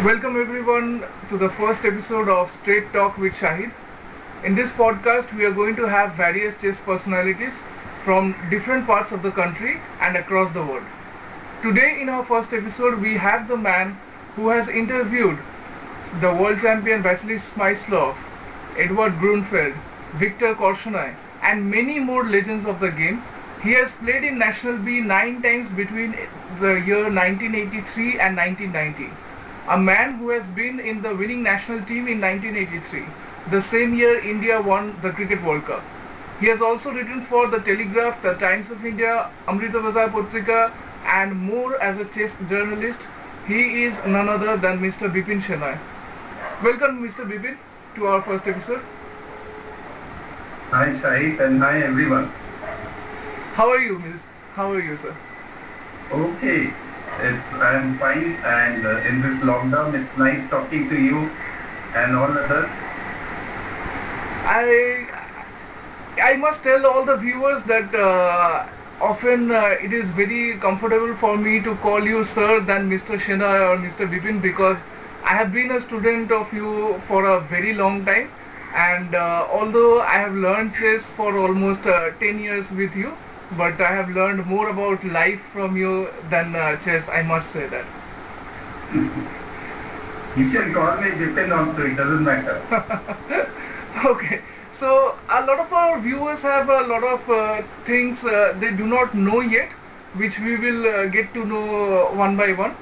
Welcome everyone to the first episode of Straight Talk with Shahid. In this podcast, we are going to have various chess personalities from different parts of the country and across the world. Today, in our first episode, we have the man who has interviewed the world champion Vasily Smyslov, Edward Grunfeld, Viktor Korchnoi, and many more legends of the game. He has played in National B 9 times between the year 1983 and 1990. A man who has been in the winning national team in 1983, the same year India won the Cricket World Cup. He has also written for The Telegraph, The Times of India, Amrita Bazar Patrika, and more as a chess journalist. He is none other than Mr. Bipin Shenoy. Welcome, Mr. Bipin, to our first episode. Hi Shahid and hi everyone. How are you, Miss? How are you, sir? Okay, I'm fine and in this lockdown it's nice talking to you and all others. I must tell all the viewers that often it is very comfortable for me to call you sir than Mr. Shenoy or Mr. Bipin, because I have been a student of you for a very long time, and although I have learned chess for almost 10 years with you, but I have learned more about life from you than chess, I must say that. You can call me Bipin also, it doesn't matter. Okay, so a lot of our viewers have a lot of things they do not know yet, which we will get to know one by one.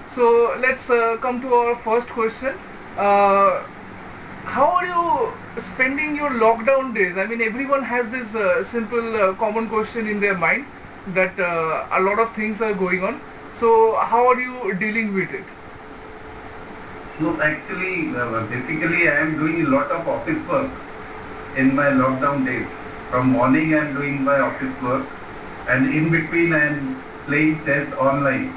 So let's come to our first question. How are you spending your lockdown days? I mean, everyone has this simple common question in their mind that a lot of things are going on. So how are you dealing with it? No, actually, basically I am doing a lot of office work in my lockdown days. From morning I am doing my office work and in between I am playing chess online.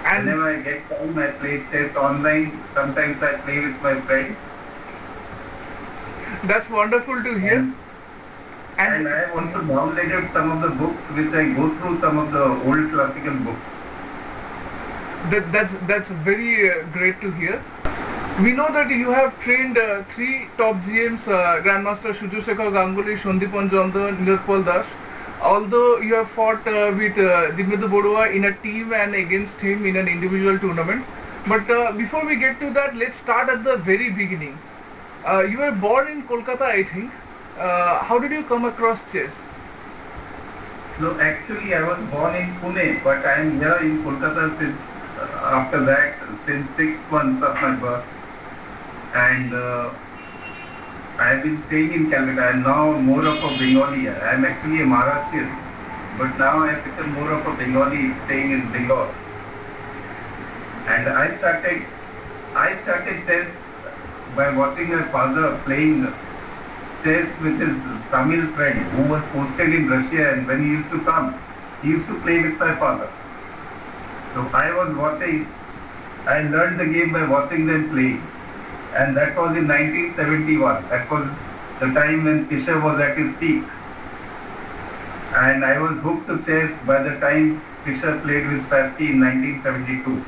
And Whenever I get time I play chess online. Sometimes I play with my friends. that's wonderful to hear. And I have also downloaded some of the books which I go through some of the old classical books. That's very great to hear. We know that you have trained three top GMs, Grandmaster Suryasekhar Ganguly, Sandeepan Janda, Nilotpal Das. Although you have fought with Dimyendu Barua in a team and against him in an individual tournament. But before we get to that, let's start at the very beginning. You were born in Kolkata, I think. How did you come across chess? No, actually I was born in Pune, but I am here in Kolkata since after that, since 6 months of my birth. And I have been staying in Calcutta. I am now more of a Bengali. I am actually a Maharashtrian, but now I have become more of a Bengali staying in Bengal. And I started chess by watching my father playing chess with his Tamil friend who was posted in Russia, and when he used to come, he used to play with my father. So I was watching, I learned the game by watching them play. And that was in 1971. That was the time when Fischer was at his peak. And I was hooked to chess by the time Fischer played with Spassky in 1972.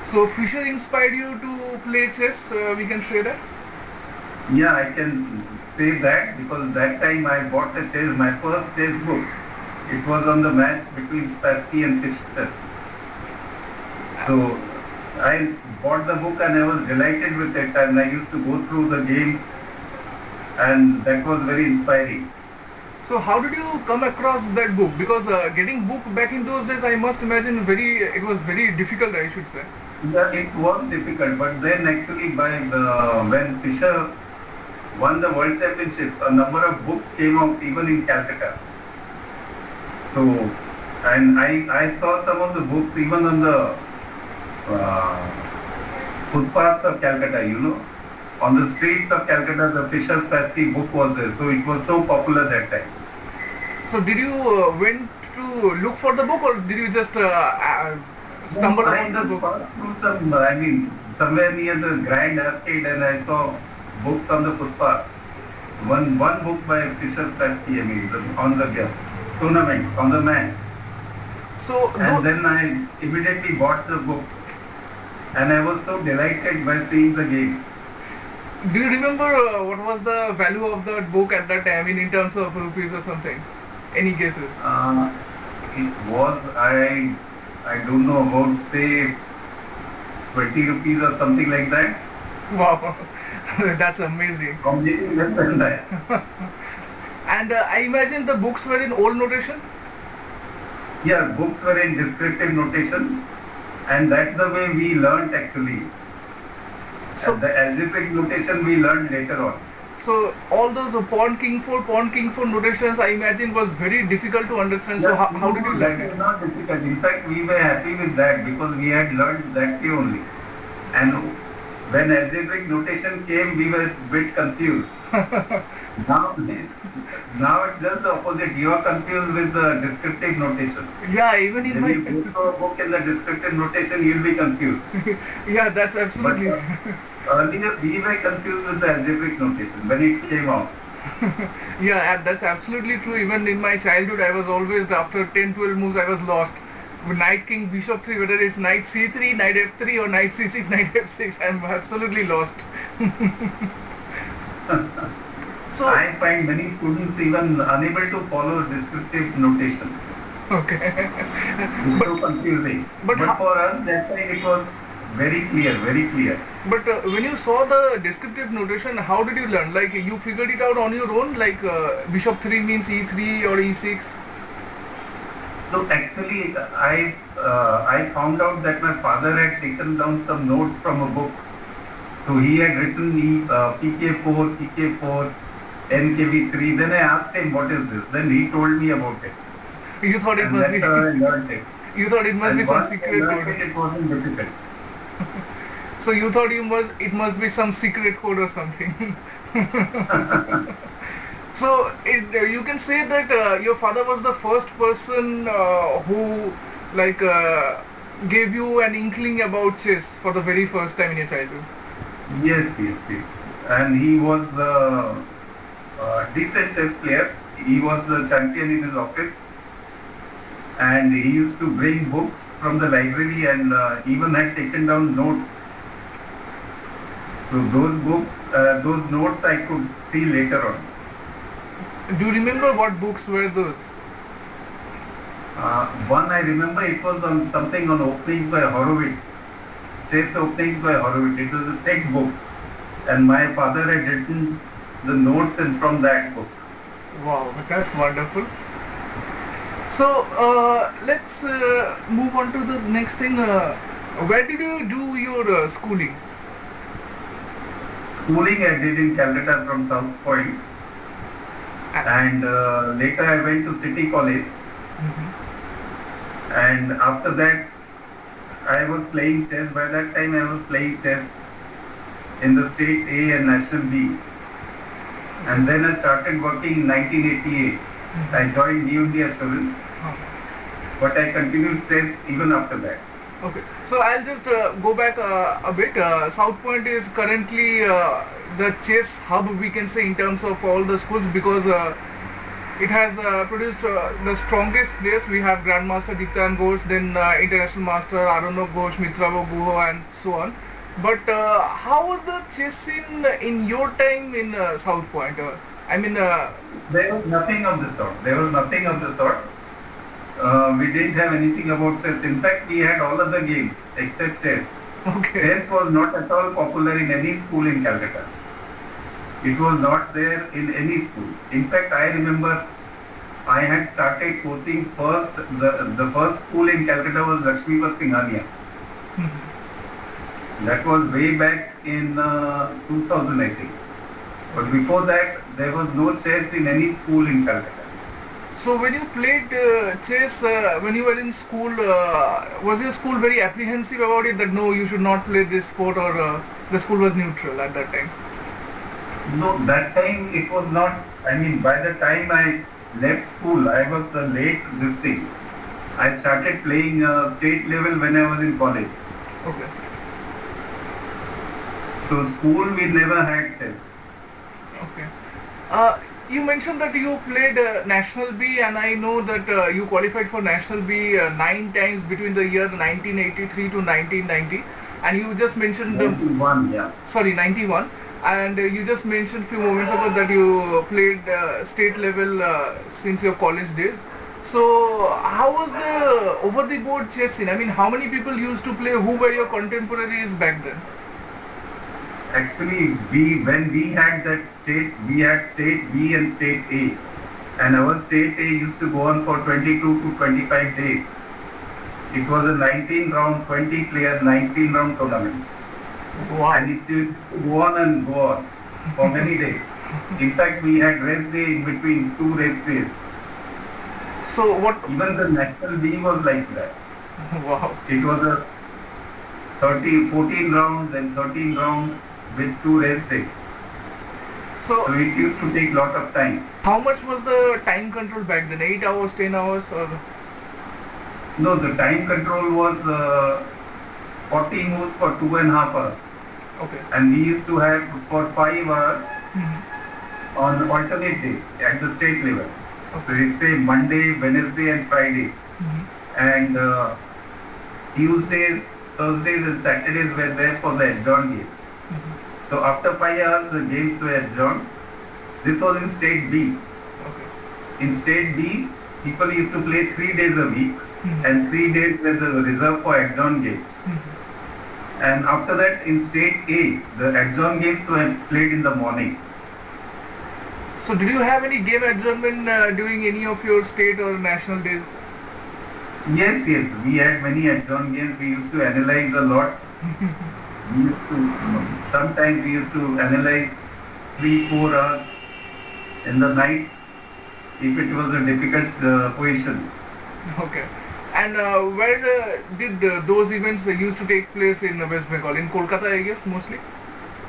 So Fischer inspired you to play chess, we can say that? Yeah, I can say that because that time I bought a chess, my first chess book. It was on the match between Spassky and Fischer. So I bought the book and I was delighted with it, and I used to go through the games, and that was very inspiring. So how did you come across that book? Because getting book back in those days, I must imagine it was very difficult, I should say. Yeah, it was difficult, but then actually when Fischer won the world championship, a number of books came out even in Calcutta. So, and I saw some of the books even on the footpaths of Calcutta, on the streets of Calcutta, the Fischer Spassky book was there. So it was so popular that time. So did you went to look for the book, or did you just stumble I upon the just book? passed through somewhere near the Grand Arcade, and I saw books on the footpath. One book by Fischer Spassky, on the tournament, on the match. So And then I immediately bought the book. and I was so delighted by seeing the games. Do you remember what was the value of that book at that time? I mean, in terms of rupees or something? Any guesses? It was, I don't know, about say 20 rupees or something like that. Wow, that's amazing. Or maybe less than that. And I imagine the books were in old notation. Yeah, books were in descriptive notation, and that's the way we learnt actually. So, And the algebraic notation we learned later on. so all those pawn king 4 notations, I imagine, was very difficult to understand. So, how did you learn That it? is not difficult. In fact, we were happy with that because we had learned that way only. And when algebraic notation came, we were a bit confused. Now, now it's just the opposite. You are confused with the descriptive notation. Yeah, even in When you my go to a book in the descriptive notation, you'll be confused. yeah, that's But absolutely earlier, we were confused with the algebraic notation when it came out. yeah, and that's absolutely true. Even in my childhood, I was always after 10, 12 moves, I was lost. With knight king bishop 3, whether it's knight c3, knight f3, or knight c6, knight f6, I'm absolutely lost. So, I find many students even unable to follow descriptive notation. okay. It's so confusing. but But how, for us, that time it was very clear, very clear. but when you saw the descriptive notation, how did you learn? Like you figured it out on your own, like bishop 3 means e3 or e6? So actually, I found out that my father had taken down some notes from a book. So he had written PK4, PK4, NKV3. Then I asked him what is this. Then he told me about it, You thought it and must be, that's how I learned it. you thought it must be And some once I secret learned code. it wasn't difficult. So you thought it must be some secret code or something. So you can say that your father was the first person who like gave you an inkling about chess for the very first time in your childhood. Yes, yes, yes. And he was a decent chess player. He was the champion in his office. And he used to bring books from the library and even had taken down notes. So those books, those notes I could see later on. Do you remember what books were those? One I remember it was on something on openings by Horowitz. Chess openings by Horowitz. It was a thick book. And my father had written the notes and from that book. Wow, that's wonderful. So let's move on to the next thing. Where did you do your schooling? Schooling I did in Calcutta from South Point. And later I went to City College. And after that I was playing chess. By that time I was playing chess in the state A and national B. And then I started working in 1988. I joined DMD Assurance, but I continued chess even after that. Okay, so I'll just go back a bit. South Point is currently the chess hub, we can say, in terms of all the schools, because it has produced the strongest players. We have Grandmaster Diktan Ghosh, then International Master Arunabh Ghosh, Mitravo Guho, and so on. But how was the chess scene in your time in South Point? I mean, There was nothing of the sort. There was nothing of the sort. We didn't have anything about chess. In fact, we had all other games except chess. okay. Chess was not at all popular in any school in Calcutta. It was not there in any school. In fact, I remember I had started coaching first. The first school in Calcutta was Lakshmipat Singhania. That was way back in 2000, I think. But before that, there was no chess in any school in Calcutta. So when you played chess, when you were in school, was your school very apprehensive about it, that no, you should not play this sport, or the school was neutral at that time? No, that time it was not. I mean, by the time I left school, I was late this thing. I started playing state level when I was in college. Okay. So school we never had chess. Okay. You mentioned that you played National B, and I know that you qualified for National B 9 times between the year 1983 to 1990. And you just mentioned the 91, yeah. 91, and you just mentioned few moments ago that you played state level since your college days. So how was the over the board chess scene? I mean, how many people used to play? Who were your contemporaries back then? Actually, when we had that state, we had state B and state A. And our state A used to go on for 22 to 25 days. It was a 19 round, 20 player, 19 round tournament. Wow. And it used to go on and go on for many days. In fact, we had race day in between two race days. So what? Even the national B was like that. Wow. It was a 14 rounds and 13 rounds with two race days. So So it used to take lot of time. how much was the time control back then? 8 hours, 10 hours, or? No, the time control was 40 moves for 2.5 hours. Okay. And we used to have for 5 hours Mhm. on alternate days at the state level. So it's say Monday, Wednesday and Fridays. Mhm. And Tuesdays, Thursdays and Saturdays were there for the adjourned games. Mhm. So after 5 hours the games were adjourned. This was in state B. Okay. In state B, people used to play 3 days a week Mhm. and 3 days were the reserved for adjourned games. Mhm. And after that in state A, the adjourned games were played in the morning. So did you have any game adjournment during any of your state or national days? Yes, we had many adjourned games. We used to analyze a lot. We used to, sometimes we used to analyze 3-4 hours in the night if it was a difficult position. Okay. And where did those events used to take place in West Bengal? In Kolkata, I guess, mostly?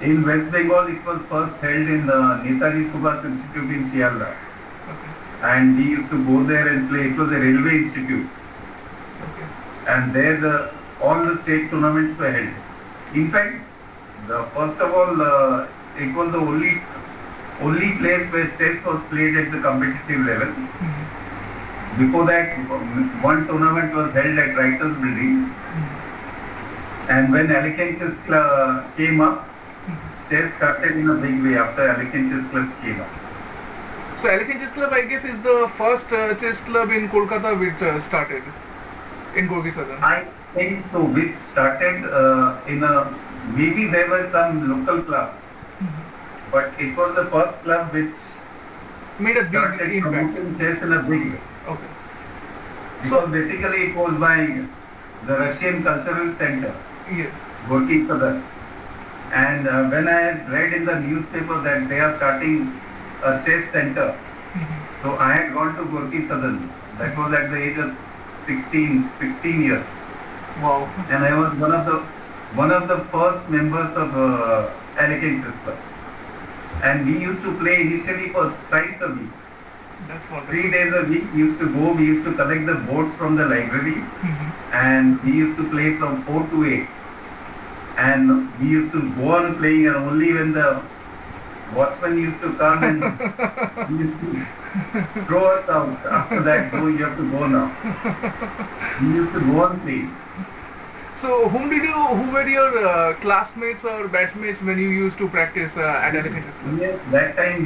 In West Bengal, it was first held in the Netaji Subhas Institute in Sialda. Okay. And we used to go there and play. It was a railway institute. Okay. And there all the state tournaments were held. In fact, first of all, it was the only place where chess was played at the competitive level. Mhm. Before that, one tournament was held at Writers Building. And when Alekane Chess Club came up, chess started in a big way after Alekane Chess Club came up. So Alekane Chess Club, I guess, is the first chess club in Kolkata which started in Gorgi Southern. I think so, which started maybe there were some local clubs, but it was the first club which Made a big started impact. promoting chess in a big way. Okay. Because basically it was by the Russian Cultural Center, Yes. Gorky Sadar. And when I had read in the newspaper that they are starting a chess center, so I had gone to Gorky Sadar. That was at the age of 16 years. Wow. And I was one of the first members of Alekane Chess Club. And we used to play initially for twice a week. That's wonderful. 3 days a week we used to go, we used to collect the boards from the library Mhm. and we used to play from 4 to 8. And we used to go on playing and only when the watchman used to come and he used to throw us out. After that, go, you have to go now. We used to go on playing. So who were your classmates or batchmates when you used to practice at Alekane Chess Club? Yes, that time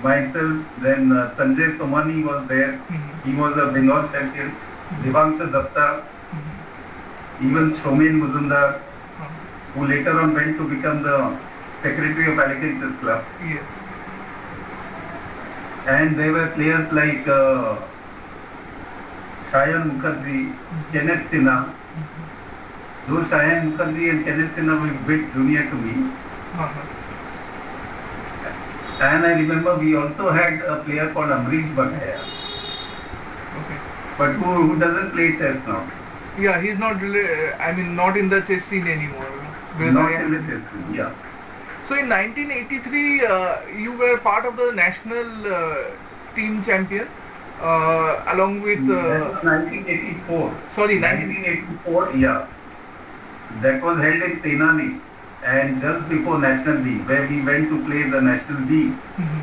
myself, then Sanjay Somani was there. Mhm. He was a Bengal champion. Divansha Datta, even Shomen Muzumdar, who later on went to become the secretary of Alekane Chess Club. Yes. And there were players like Shayan Mukherjee, Kenneth Sinha. Though Shayan Mukherjee and Kenneth Sinha were a bit junior to me. Uh-huh. And I remember we also had a player called Amrish Bhatia, Okay. but who doesn't play chess now. Yeah, he's not really. Not in the chess scene anymore. Because Not I- in the chess team, yeah. So in 1983, you were part of the national team champion, along with. That was 1984. Sorry, 1984, yeah. That was held in Tenali and just before National League, where we went to play the National League. Mhm.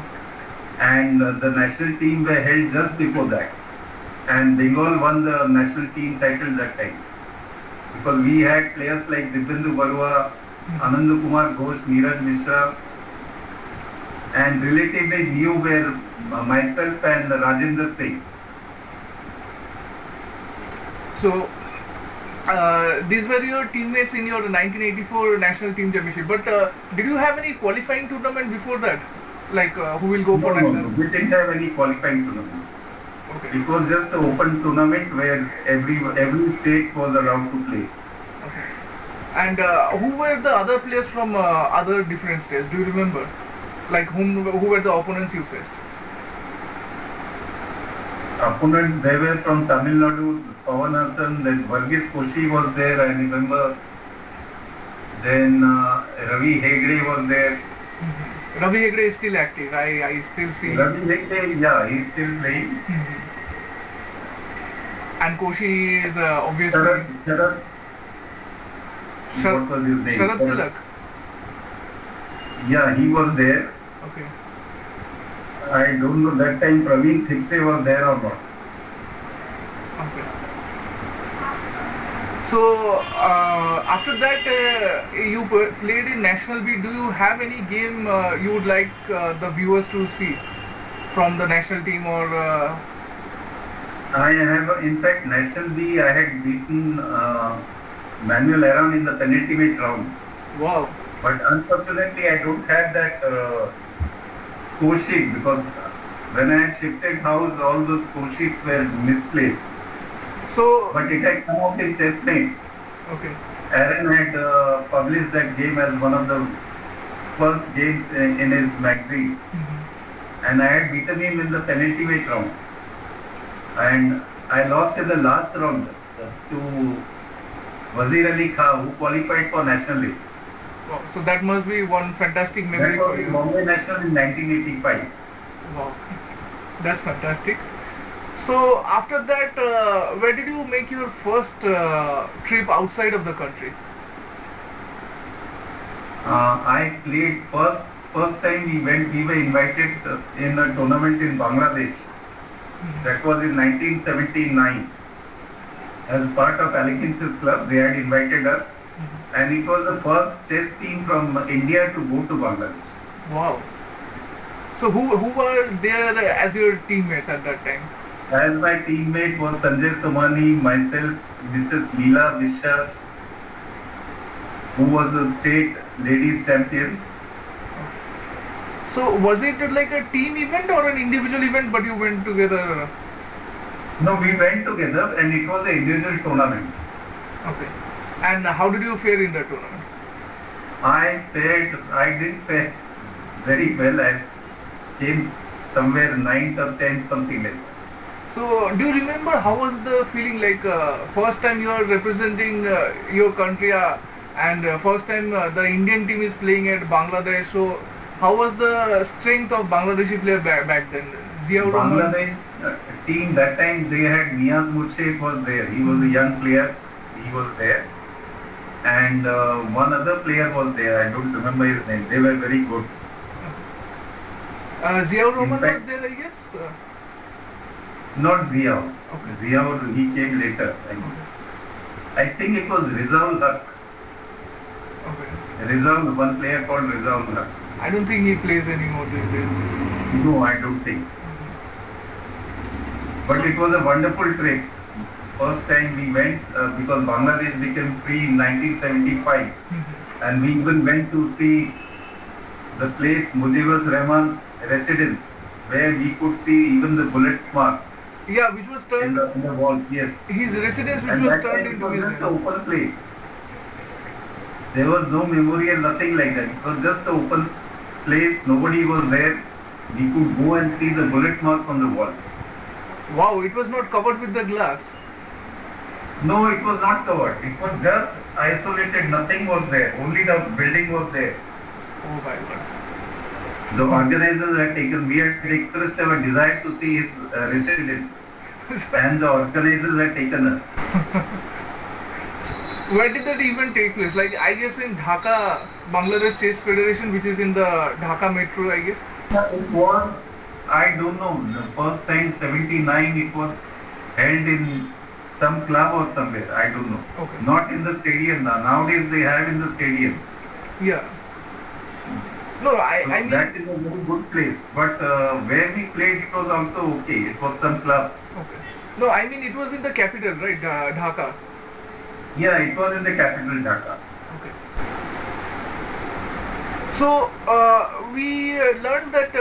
And the national team were held just before that. And Bengal won the national team title that time. because we had players like Dibyendu Barua, Anand Kumar Ghosh, Neeraj Mishra, and relatively new were myself and Rajendra Singh. So these were your teammates in your 1984 national team championship. But did you have any qualifying tournament before that? Like who will go for No, national? we didn't have any qualifying tournament. Okay. It was just an open tournament where every state was allowed to play. Okay. And who were the other players from other different states? Do you remember? Like who were the opponents you faced? Opponents, they were from Tamil Nadu, Pawan Hassan, then Varghese Koshi was there, I remember. Then Ravi Hegde was there. Ravi Hegde is still active. I still see. Ravi Hegde, yeah, he's still playing. And Koshi is obviously. Sharad, what was his name? Sharad Tilak. Yeah, he was there. Okay. I don't know that time Praveen Thipse was there or not. Okay. So after that you played in National B. Do you have any game you would like the viewers to see from the national team or? I have, in fact, National B. I had beaten Manuel Aaron in the penultimate round. Wow. But unfortunately, I don't have that score sheet because when I had shifted house, all the score sheets were misplaced. So. But it had come out in Chessmate. Okay. Aaron had published that game as one of the first games in his magazine. And I had beaten him in the penultimate round. And I lost in the last round to Wazir Ali Khan, who qualified for National League. Wow. So that must be one fantastic memory That for was you. Bombay National in 1985. Wow. That's fantastic. So after that, where did you make your first trip outside of the country? I played first time we were invited in a tournament in Bangladesh. That was in 1979. As part of Alekinsis Club, they had invited us, and it was the first chess team from India to go to Bangladesh. Wow. So who were there as your teammates at that time? As my teammate was Sanjay Somani, myself, Mrs. Leela Vishwas, who was the state ladies champion. So was it like a team event or an individual event, but you went together? No, we went together and it was an individual tournament. Okay. And how did you fare in that tournament? I didn't fare very well. I came somewhere 9th or 10th, something like that. So do you remember how was the feeling like first time you are representing your country and first time the Indian team is playing at Bangladesh? So how was the strength of Bangladeshi player back then? Ziaur Rahman? Bangladesh team that time they had Niyaz Murshid was there. He was a young player. He was there. And one other player was there. I don't remember his name. They were very good. Ziaur Rahman was there, I guess. Not Ziaur. Okay. Ziaur, he came later. I think it was Rizaul Haq. Okay. Rizaul, one player called Rizaul Haq. I don't think he plays anymore these days. No, I don't think. But it was a wonderful trip. First time we went because Bangladesh became free in 1975, and we even went to see the place Mujibur Rahman's residence, where we could see even the bullet marks Yeah, which was in turned, the wall. Yes. his residence which And was that turned time it into was just an museum. open place. There was no memorial, nothing like that. It was just an open place. Nobody was there. We could go and see the bullet marks on the walls. Wow, it was not covered with the glass. No, it was not covered. It was just isolated. Nothing was there. Only the building was there. Oh my god. The organizers had taken, we had expressed our desire to see his residence, and the organizers had taken us. Where did that event take place? Like, I guess in Dhaka, Bangladesh Chess Federation, which is in the Dhaka metro, I guess. It was, I don't know, the first time 79 it was held in some club or somewhere. I don't know. Okay. Not in the stadium now. Nowadays they have in the stadium. Yeah. No, So I mean. that is a very good place. But where we played, it was also okay. It was some club. Okay. No, I mean it was in the capital, right? Dhaka. Yeah, it was in the capital Dhaka. Okay. So we learned that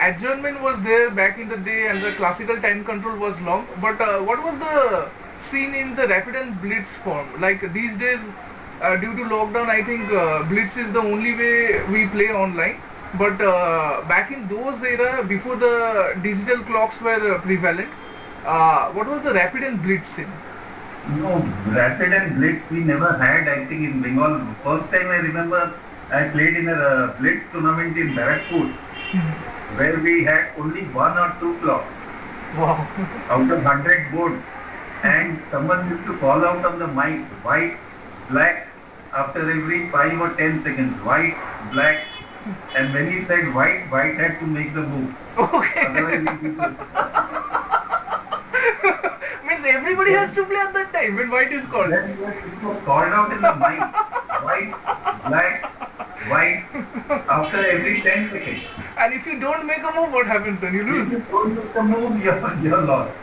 adjournment was there back in the day, and the classical time control was long. But what was the scene in the rapid and blitz form? Like these days, due to lockdown, I think blitz is the only way we play online. But back in those era, before the digital clocks were prevalent, what was the rapid and blitz scene? No, rapid and blitz we never had. I think in Bengal. First time I remember I played in a blitz tournament in Barakpur, where we had only one or two clocks Wow. out of 100 boards, and someone used to call out on the mic, white, black, after every 5 or 10 seconds, white, black, and when he said white, white had to make the move. Okay. Otherwise, Means everybody has to play at that time when white is called. then it was called out in the mic, white, black, white, after every 10 seconds. And if you don't make a move, what happens then? You If lose. you don't make the move, you're lost.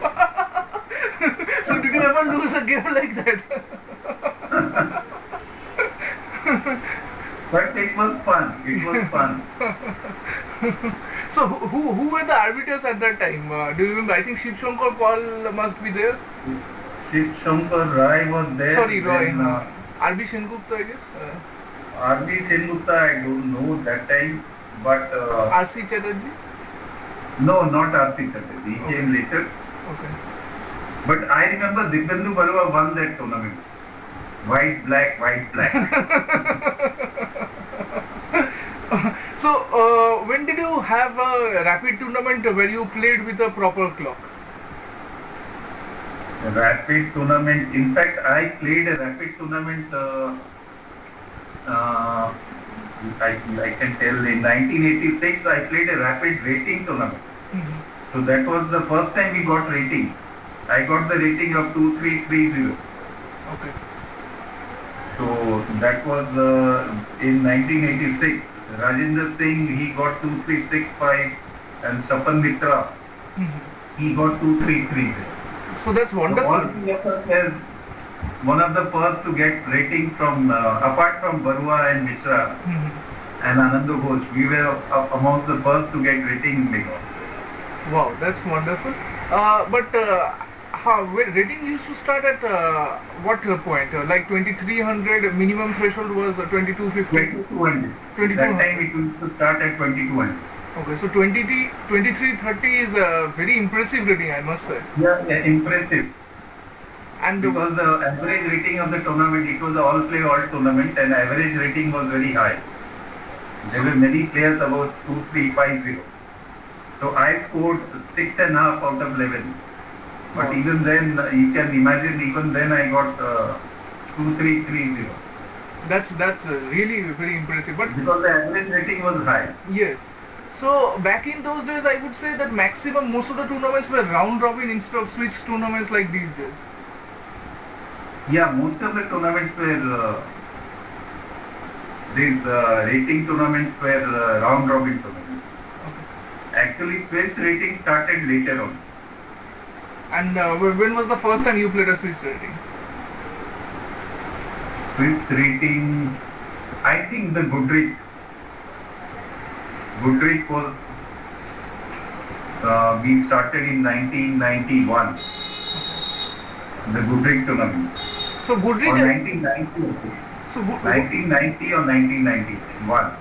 So did you ever lose a game like that? But it was fun. It was fun. So who were the arbiters at that time? Do you remember? I think Shiv Shankar Paul must be there. Shiv Shankar Rai was there. Sorry, Roy. Then, RB Sengupta, I guess. R.B. Sengupta, I don't know that time. But RC Chatterjee. no, not R.C. Chatterjee. He came later. Okay. But I remember Dibyendu Barua won that tournament. White, black, white, black. So when did you have a rapid tournament where you played with a proper clock? Rapid tournament. In fact, I played a rapid tournament. I can tell in 1986 I played a rapid rating tournament. So that was the first time we got rating. I got the rating of 2330. Okay. So that was in 1986. Rajendra Singh, he got 2365, and Sapan Mitra, he got 2330. So that's So all wonderful. three of us were one of the first to get rating from, apart from Barua and Mishra and Anand Ghosh, we were amongst the first to get rating in Bengal. Wow, that's wonderful. But how rating used to start at what point? Like 2300 minimum threshold was 2250. 2200. 2200. That time it used to start at 2200. Okay, so 2330 is a very impressive rating, I must say. Yeah, impressive. And Because the average rating of the tournament, it was an all tournament, and average rating was very high. There were many players about 2350. So I scored 6.5 out of 11. But Wow. even then, you can imagine, even then I got 2330. that's really very impressive. But Because the average rating was high. yes. So back in those days, I would say that maximum most of the tournaments were round robin instead of switch tournaments like these days. Yeah, most of the tournaments were, these rating tournaments were round robin tournaments. Actually, Swiss rating started later on. And when was the first time you played a Swiss rating? Swiss rating, I think the Goodrich. Goodrich was, we started in 1991. The Goodrich tournament. So Or Goodrich. 1990. So 1990 or 1991.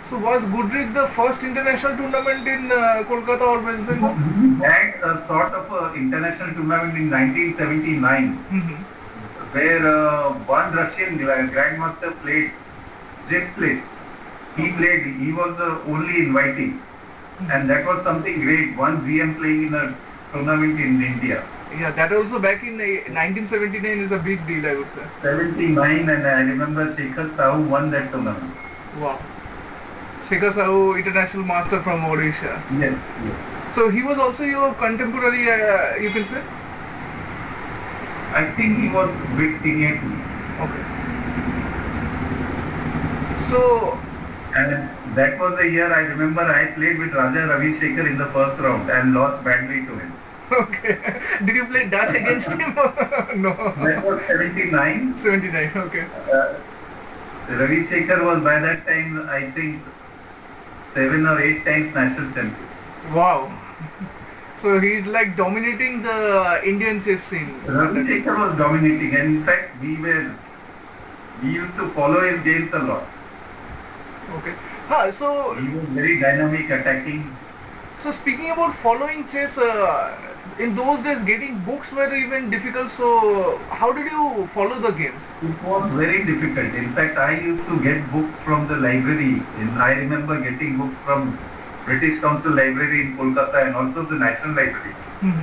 So was Goodrich the first international tournament in Kolkata or West Bengal? We had a sort of a international tournament in 1979 where one Russian grandmaster played, Jetslis. He was the only inviting, and that was something great. One GM playing in a tournament in India. Yeah, that also back in 1979 is a big deal, I would say. 79, and I remember Shekhar Sahu won that tournament. Wow. Shekhar Sahu, international master from Odisha. Yes, yes. So he was also your contemporary, you can say? I think he was a bit senior to me. Okay. So, And that was the year I remember I played with Raja Ravi Shekhar in the first round and lost badly to him. okay. Did you play Dutch against him? No. That was 79. 79, okay. Ravi Shekhar was by that time, I think, 7 or 8 times national champion. Wow. So he's like dominating the Indian chess scene. Ravi Shekhar was dominating, and in fact, we used to follow his games a lot. Okay. So He was very dynamic, attacking. So speaking about following chess, in those days getting books were even difficult. So how did you follow the games? It was very difficult. In fact, I used to get books from the library. I remember getting books from British Council Library in Kolkata and also the National Library.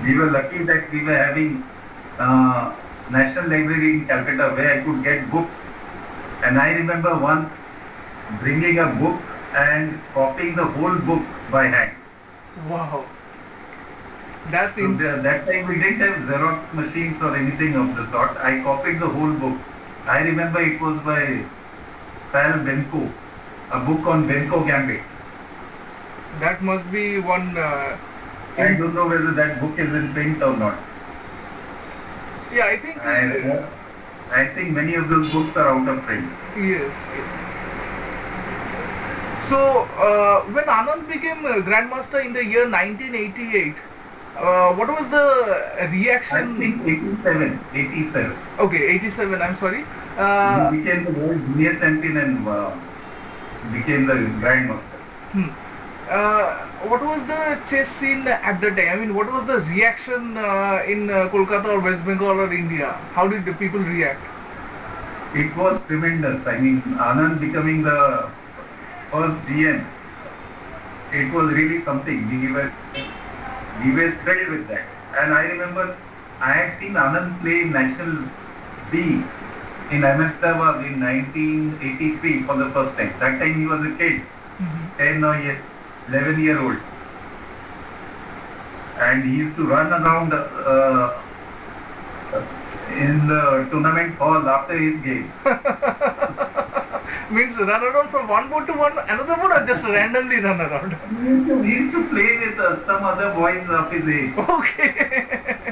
We were lucky that we were having National Library in Calcutta where I could get books. And I remember once bringing a book and copying the whole book by hand. Wow. That's So that time we didn't have Xerox machines or anything of the sort. I copied the whole book. I remember it was by Pal Benko, a book on Benko Gambit. That must be one. I don't know whether that book is in print or not. Yeah, I think. I think many of those books are out of print. Yes. So when Anand became Grandmaster in the year 1988, what was the reaction? I think 87. 87. Okay, 87. I'm sorry. He became the world junior champion and became the Grandmaster. What was the chess scene at the time? I mean, what was the reaction in Kolkata or West Bengal or India? How did the people react? It was tremendous. I mean, Anand becoming the first GM, it was really something. We were thrilled with that. And I remember I had seen Anand play National B in Ahmedabad in 1983 for the first time. That time he was a kid, 10 or 11-year-old. And he used to run around in the tournament hall after his games. Means run around from one board to another board or just randomly run around? He used to play with some other boys of his age. Okay.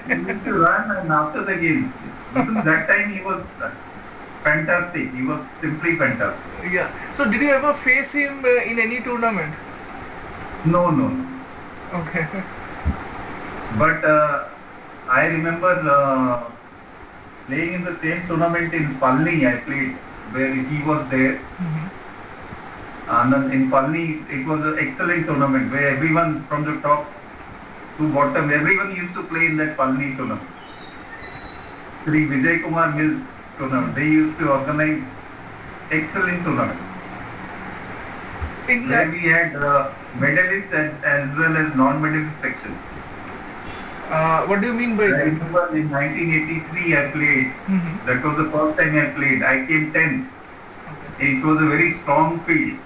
He used to run and after the games. Even that time he was fantastic. He was simply fantastic. Yeah. So did you ever face him in any tournament? No. Okay. But I remember playing in the same tournament in Palni. I played where he was there. And in Palni, it was an excellent tournament where everyone from the top to bottom, everyone used to play in that Palni tournament. Sri Vijay Kumar Mills tournament. They used to organize excellent tournaments. Where we had medalists as well as non-medalist sections. What do you mean by I that? remember in 1983 I played. That was the first time I played. I came 10th. Okay. It was a very strong field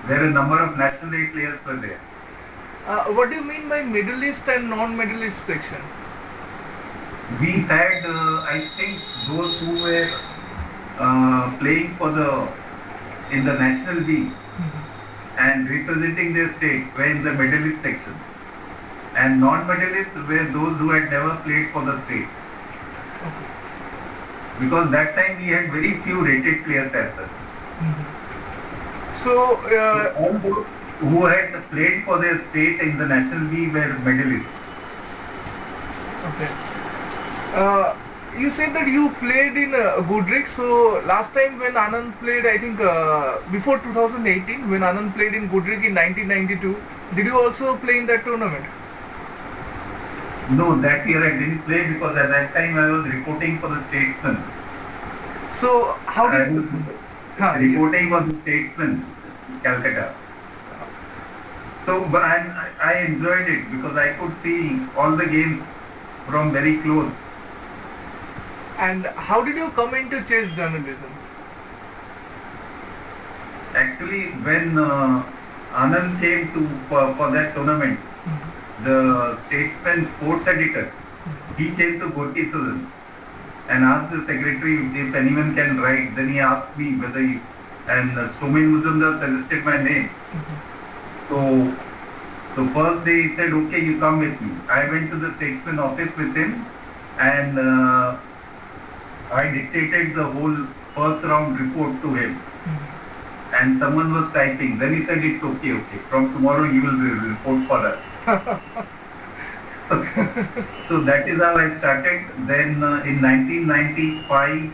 where a number of national A players were there. What do you mean by medalist and non-medalist section? We had, I think, those who were playing in the national B and representing their states were in the medalist section. And non-medalists were those who had never played for the state. Okay. Because that time we had very few rated players as such. So, All those who had played for their state in the national B were medalists. okay. You said that you played in Goodrich. So last time when Anand played, I think before 2018, when Anand played in Goodrich in 1992, did you also play in that tournament? No, that year I didn't play because at that time I was reporting for the Statesman. So how I did was reporting for the Statesman, Calcutta. So, but I enjoyed it because I could see all the games from very close. And how did you come into chess journalism? Actually, when Anand came for that tournament, the Statesman sports editor, he came to Gorky Southern and asked the secretary if anyone can write. Then he asked me whether he, and Somen Muzumdar suggested my name. So the first day he said, okay, you come with me. I went to the statesman office with him, and I dictated the whole first round report to him. And someone was typing. Then he said, it's okay. From tomorrow you will report for us. So that is how I started. Then in 1995,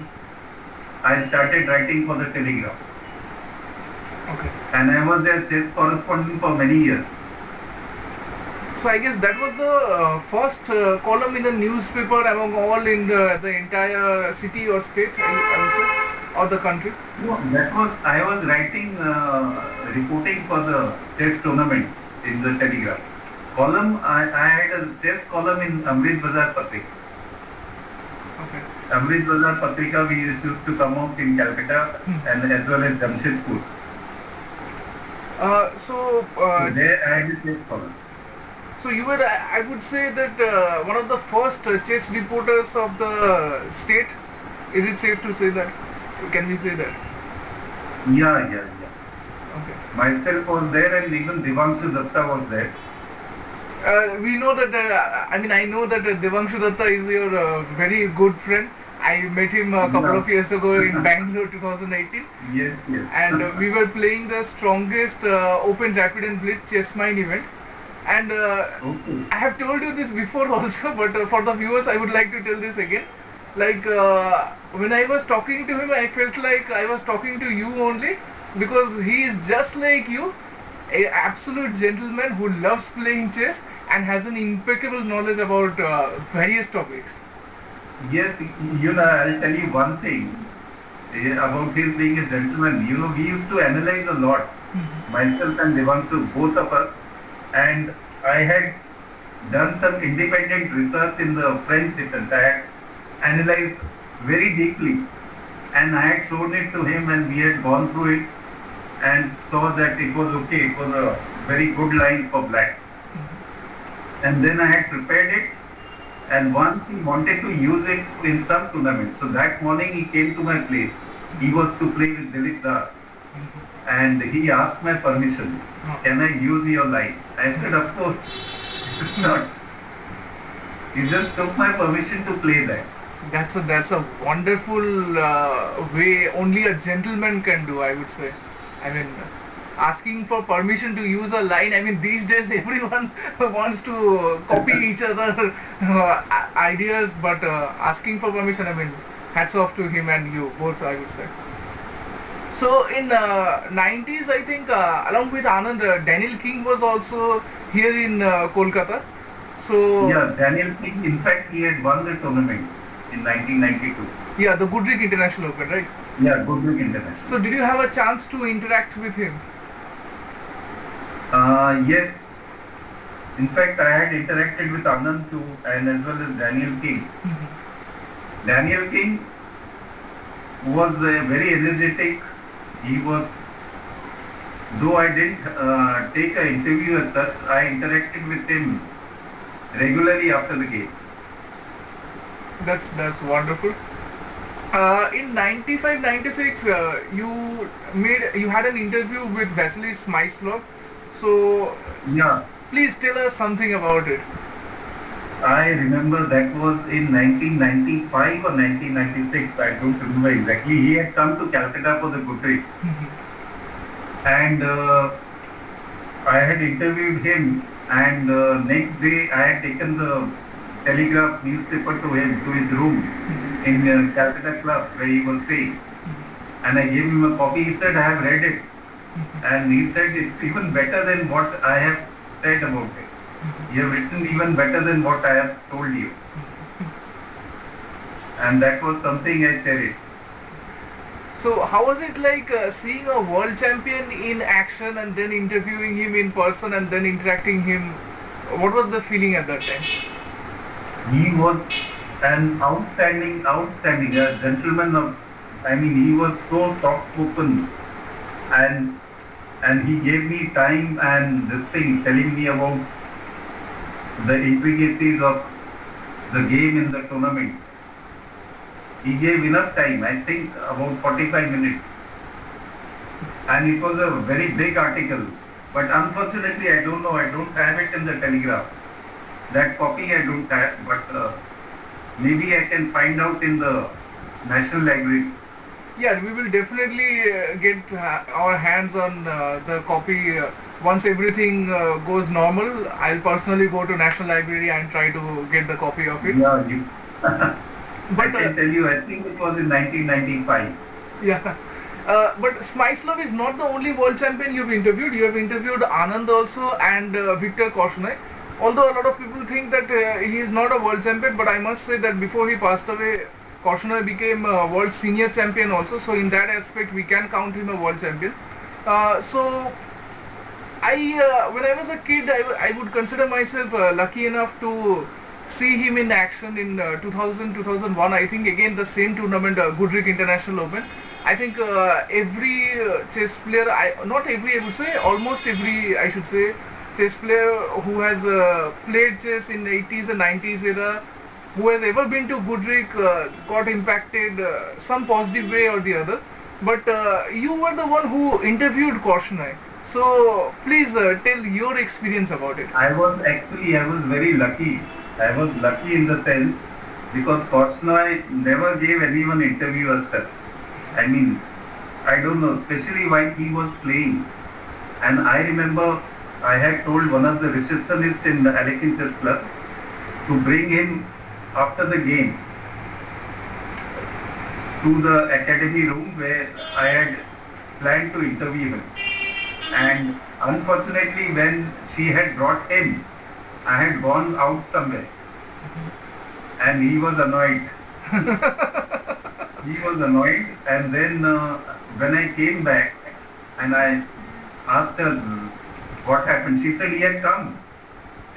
I started writing for the Telegraph. Okay. And I was their chess correspondent for many years. So I guess that was the first column in the newspaper among all in the entire city or state, I would say, or the country. No, that was, I was writing, reporting for the chess tournaments in the Telegraph. Column, I had a chess column in Amrit Bazar Patrika. Okay. Amrit Bazar Patrika, we used to come out in Calcutta and as well as Jamshedpur. So there I had a chess column. So you were, I would say that one of the first chess reporters of the state. Is it safe to say that? Can we say that? Yeah. Okay. Myself was there and even Devanshu Datta was there. We know that, I know that Devanshu Datta is your very good friend. I met him a couple of years ago in Bangalore 2018. Yes. And we were playing the strongest Open Rapid and Blitz Chess Mind event. And Okay. I have told you this before also, but for the viewers, I would like to tell this again. Like when I was talking to him, I felt like I was talking to you only, because he is just like you, an absolute gentleman who loves playing chess and has an impeccable knowledge about various topics. Yes, I'll tell you one thing about his being a gentleman. We used to analyze a lot, myself and Devanshu, both of us. And I had done some independent research in the French defense. I had analyzed very deeply, and I had shown it to him, and we had gone through it and saw that it was okay. It was a very good line for black. And then I had prepared it, and once he wanted to use it in some tournament. So that morning he came to my place. He was to play with Dilip Das. And he asked my permission. Can I use your line? I said, of course. It's not. He just took my permission to play that. That's a wonderful way only a gentleman can do, I would say. I mean, asking for permission to use a line. I mean, these days everyone wants to copy each other ideas, but asking for permission. I mean, hats off to him and you both, I would say. So in 90s, I think along with Anand, Daniel King was also here in Kolkata. So yeah, Daniel King, in fact, he had won the tournament in 1992. Yeah, the Goodrick International Open, right? Yeah, Goodrick International. So did you have a chance to interact with him? Yes. In fact, I had interacted with Anand too, and as well as Daniel King. Daniel King was very energetic. He was, though I didn't take an interview as such, I interacted with him regularly after the games. That's wonderful. In 95-96, you had an interview with Vasily Smyslov. So Yeah, please tell us something about it. I remember that was in 1995 or 1996. I don't remember exactly. He had come to Calcutta for the Goodrick. And I had interviewed him, and next day I had taken the Telegraph newspaper to him, to his room in Calcutta Club where he was staying. And I gave him a copy. He said, I have read it. And he said, it's even better than what I have said about it. You have written even better than what I have told you. And that was something I cherished. So how was it like seeing a world champion in action and then interviewing him in person and then interacting him? What was the feeling at that time? He was an outstanding a gentleman he was so soft-spoken, and he gave me time and this thing, telling me about the intricacies of the game in the tournament. He gave enough time, I think about 45 minutes. And it was a very big article. But unfortunately, I don't know, I don't have it in the Telegraph. That copy I don't have, but maybe I can find out in the National Library. Yeah, we will definitely get our hands on the copy once everything goes normal. I'll personally go to National Library and try to get the copy of it. Yeah, you, I But can tell you, I think it was in 1995. yeah, but Smyslov is not the only world champion you've interviewed. You have interviewed Anand also and Victor Korchnoi. Although a lot of people think that he is not a world champion, but I must say that before he passed away, Korchnoi became a world senior champion also. So in that aspect, we can count him a world champion. So when I was a kid, I would consider myself lucky enough to see him in action in 2000, 2001. I think again the same tournament, Goodrick International Open. I think every chess player, not every, I would say, almost every, I should say, chess player who has played chess in 80s and 90s era, who has ever been to Goodrick, got impacted some positive way or the other. But you were the one who interviewed Korchnoi. So please tell your experience about it. I was very lucky. I was lucky in the sense because Korchnoi never gave anyone interview as such. I mean, I don't know, especially while he was playing. And I remember I had told one of the receptionists in the Alekhine Chess Club to bring him after the game to the academy room where I had planned to interview him. And unfortunately, when she had brought him, I had gone out somewhere and he was annoyed. He was annoyed, and then when I came back and I asked her what happened, she said he had come.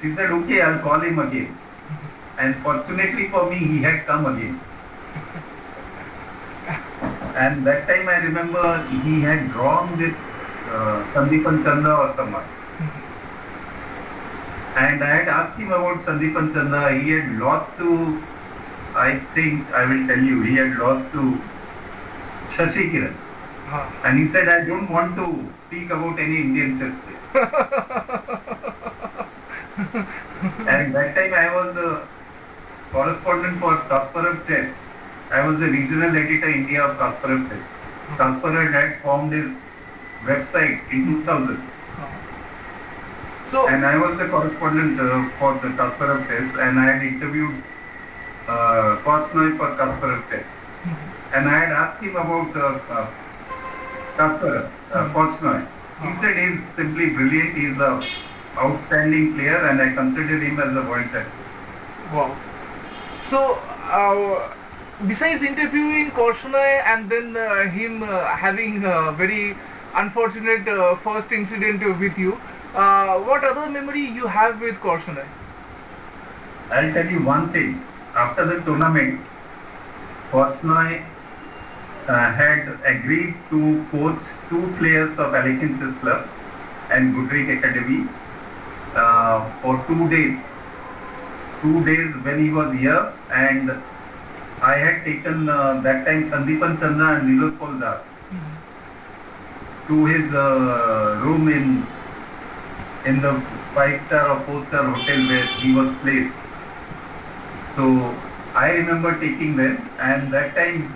She said, okay, I'll call him again. And fortunately for me, he had come again. And that time I remember he had drawn with Sandipan Chanda or someone. And I had asked him about Sandipan Chanda. He had lost to, I think, I will tell you, he had lost to Shashi Kiran. And he said, I don't want to speak about any Indian chess player. And that time I was the correspondent for Kasparov Chess. I was the regional editor India of Kasparov Chess. Kasparov had formed his website in 2000. So, and I was the correspondent for the Kasparov Chess, and I had interviewed Korchnoi for Kasparov Chess. And I had asked him about Kasparov, Korchnoi. He said he is simply brilliant, he is an outstanding player, and I consider him as a world champion. wow. So, besides interviewing Korchnoi and then him having a very unfortunate first incident with you, what other memory you have with Korchnoi? I'll tell you one thing. After the tournament, Korchnoi had agreed to coach two players of Alekhine Chess Club and Goodrick Academy for 2 days. 2 days when he was here, and I had taken that time Sandipan Chanda and Nilotpal Das to his room in the 5-star or 4-star hotel where he was placed. So I remember taking them, and that time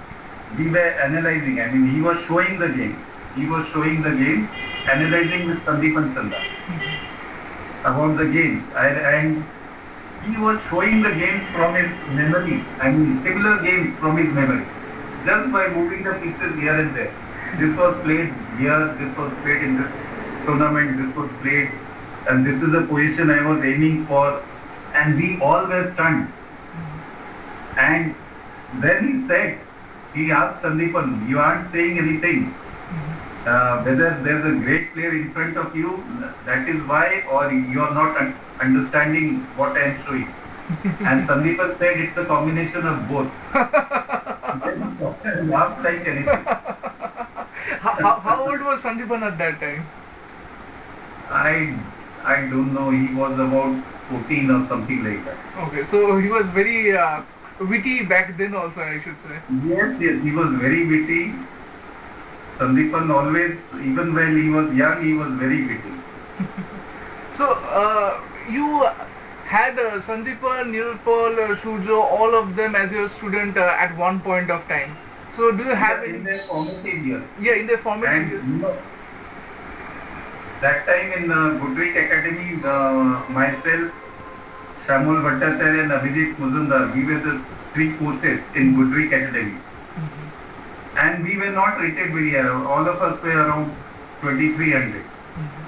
we were analyzing. I mean, he was showing the game. He was showing the games, analyzing with Sandipan Chanda about the games. And he was showing the games from his memory. I mean, similar games from his memory, just by moving the pieces here and there. This was played here, this was played in this tournament, this was played, and this is the position I was aiming for, and we all were stunned. And then he said, he asked Sandipan, you aren't saying anything. Whether there's a great player in front of you, that is why, or you are not understanding what I am showing. And Sandipan said it's a combination of both. Then he laughed like anything. How old was Sandipan at that time? I don't know, he was about 14 or something like that. Okay, so he was very witty back then also, I should say. Yes, yes, he was very witty. Sandipan always, even while he was young, he was very witty. So, you had Sandeepan, Nilpal, Shujo, all of them as your student at one point of time. So, do you have Yeah, any? in their formative years. Yeah, in their formative And years. you know, that time in Goodwick Academy, myself, Shamul Bhattacharya and Abhijit Muzumdar, we were the three coaches in Goodwick Academy. And we were not rated very high. All of us were around 2300.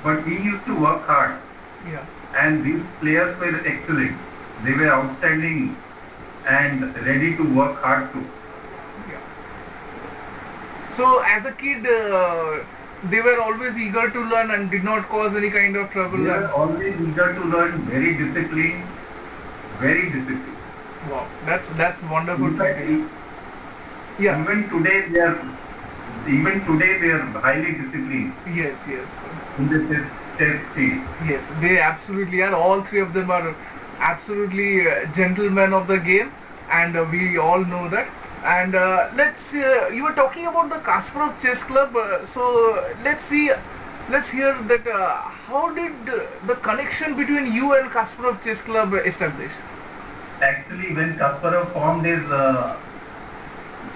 But we used to work hard. Yeah. And these players were excellent. They were outstanding and ready to work hard too. Yeah. So, as a kid, they were always eager to learn and did not cause any kind of trouble. They were always eager to learn, very disciplined, very disciplined. Wow, that's wonderful In to fact, hear. Yeah. even today they are highly disciplined Yes. Yes. in the chess field. Yes. They absolutely are. All three of them are absolutely gentlemen of the game, and we all know that. And you were talking about the Kasparov Chess Club. So let's hear that. How did the connection between you and Kasparov Chess Club establish? Actually, when Kasparov formed his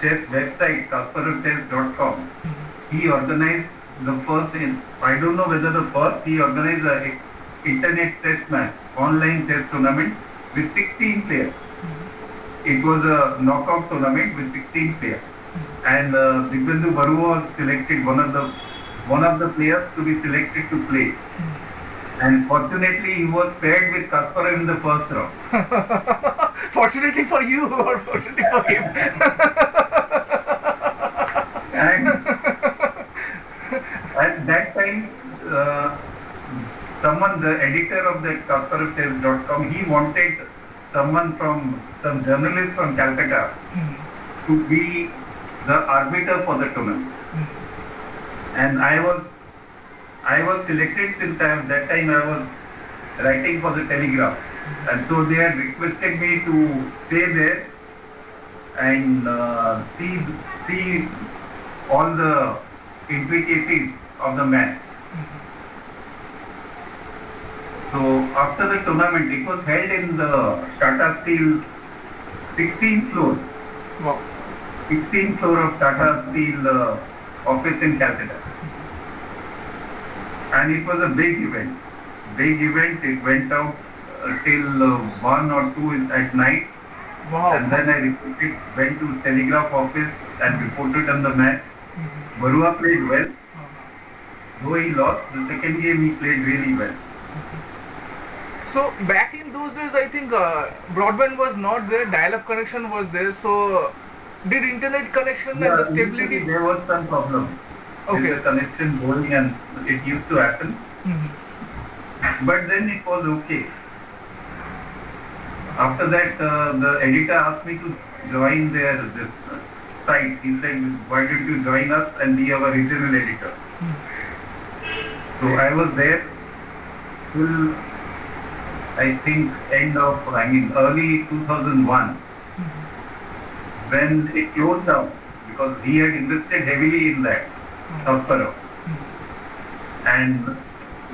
chess website, kasparovchess.com, he organized the first, I don't know whether the first, he organized a internet chess match, online chess tournament with 16 players. It was a knockout tournament with 16 players. And Digbandhu Barua was selected, one of the players to be selected to play. And fortunately, he was paired with Kasparov in the first round. Fortunately for you, or fortunately for him? And at that time, the editor of that kasparovchess.com, he wanted some journalist from Calcutta to be the arbiter for the tournament. And I was selected since that time I was writing for the Telegraph. And so they had requested me to stay there and see all the intricacies of the match. So after the tournament, it was held in the Tata Steel 16th floor. Wow. 16th floor of Tata Steel office in Calcutta. And it was a big event. It went out till 1 or 2 at night. Wow. And then I went to Telegraph office and reported on the match. Barua played well. Though he lost, the second game he played really well. So back in those days, I think broadband was not there, dial-up connection was there. So did internet connection and the stability? Initially there was some problem with the connection going, and it used to happen. But then it was okay. After that, the editor asked me to join this site. He said, "Why don't you join us and be our regional editor?" So I was there till I think early 2001, when it closed down, because he had invested heavily in that Kasparov. And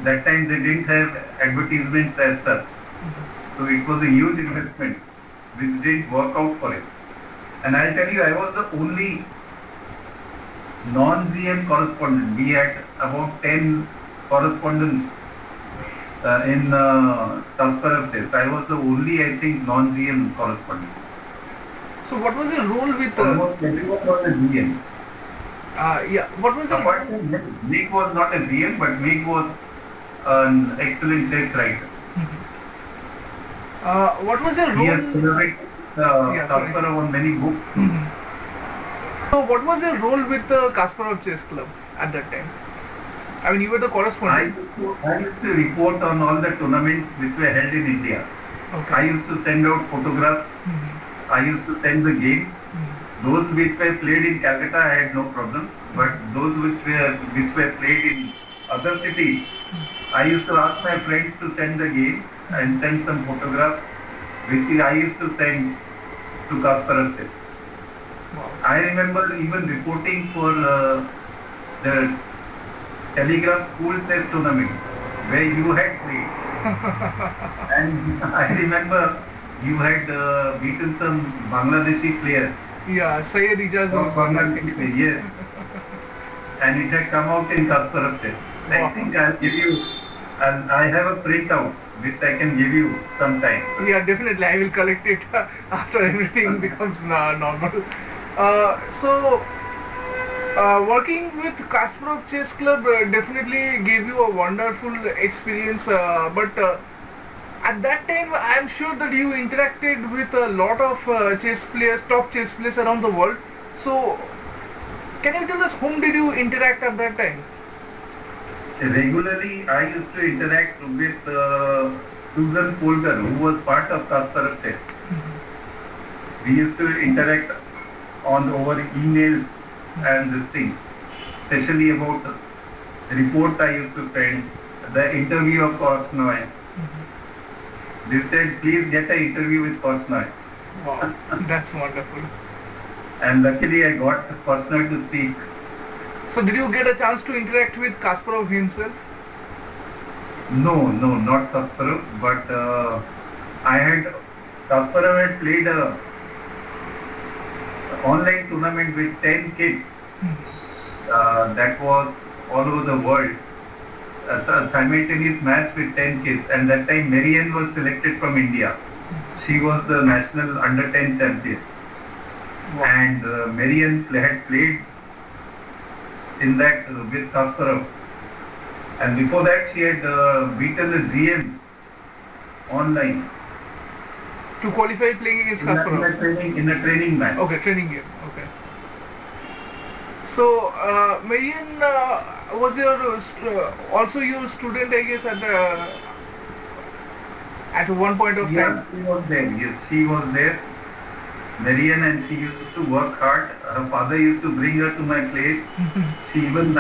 that time they didn't have advertisements as such. So it was a huge investment which didn't work out for him. And I'll tell you, I was the only non-GM correspondent. We had about 10 correspondents in Kasparov Chess. I was the only, I think, non-GM correspondent. So what was your role with? Almost everyone was a GM. What was your? Apart from Meg was not a GM, but Meg was an excellent chess writer. What was your He has role? collaborated Kasparov on many books. So what was your role with the Kasparov Chess Club at that time? I mean, you were the correspondent. I used to report on all the tournaments which were held in India. Okay. I used to send out photographs. I used to send the games. Those which were played in Calcutta, I had no problems. But those which were played in other cities, I used to ask my friends to send the games and send some photographs, which I used to send to Kasparov chess. Wow. I remember even reporting for the Telegraph School Chess Tournament where you had played. And I remember you had beaten some Bangladeshi player. Yeah, Syed Ijaz Or Hussain, I Bangladeshi think. player, yes. And it had come out in Kasparov chess. I Wow. think I'll give you, I have a printout which I can give you sometime. Yeah, definitely. I will collect it after everything becomes normal. Working with Kasparov Chess Club definitely gave you a wonderful experience. But at that time, I'm sure that you interacted with a lot of chess players, top chess players around the world. So, can you tell us whom did you interact at that time? Regularly, I used to interact with Susan Polgar, who was part of Kasparov chess. We used to interact over emails and this thing, especially about reports I used to send, the interview of Korchnoi. They said, please get an interview with Korchnoi. Wow, that's wonderful. And luckily I got Korchnoi to speak. So, did you get a chance to interact with Kasparov himself? No, not Kasparov, but Kasparov had played a online tournament with 10 kids. That was all over the world. A simultaneous match with 10 kids, and that time Marianne was selected from India. She was the national under 10 champion. Wow. And Marianne had played in that with Kasparov. And before that, she had beaten the GM online To qualify playing against Kasparov? in a training match. Okay, training game. Okay. So, Marian was your also your student, I guess, at one point of Yeah, time. she was there. Yes, she was there. Marianne, and she used to work hard. Her father used to bring her to my place. She even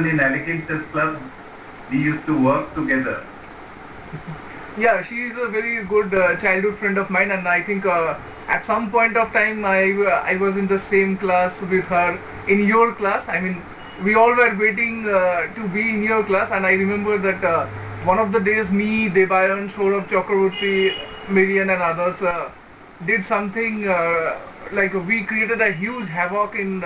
in Elegant Chess Club, we used to work together. Yeah, she is a very good childhood friend of mine, and I think at some point of time I was in the same class with her in your class. I mean, we all were waiting to be in your class, and I remember that one of the days me, Debayan, Saurabh Chakraborty, Marian and others did something like we created a huge havoc in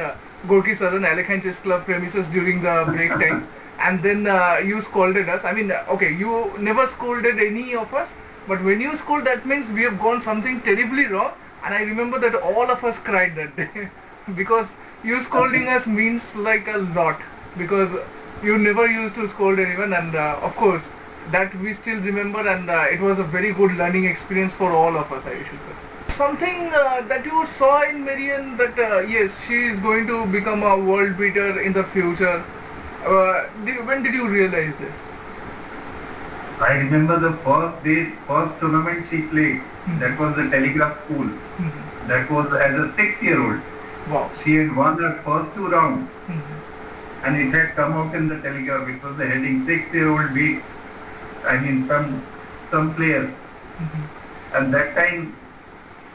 Gorky Southern Alekhine Chess Club premises during the break time. And then you scolded us. I mean, okay, you never scolded any of us, but when you scold, that means we have gone something terribly wrong. And I remember that all of us cried that day because you scolding us means like a lot, because you never used to scold anyone, and of course that we still remember, and it was a very good learning experience for all of us, I should say. Something that you saw in Marian, that yes, she is going to become a world beater in the future. When did you realize this? I remember the first tournament she played. That was the Telegraph School. That was as a 6-year-old. Wow. She had won her first 2 rounds. And it had come out in the Telegraph. It was the heading 6-year-old beats, I mean, some players. And that time,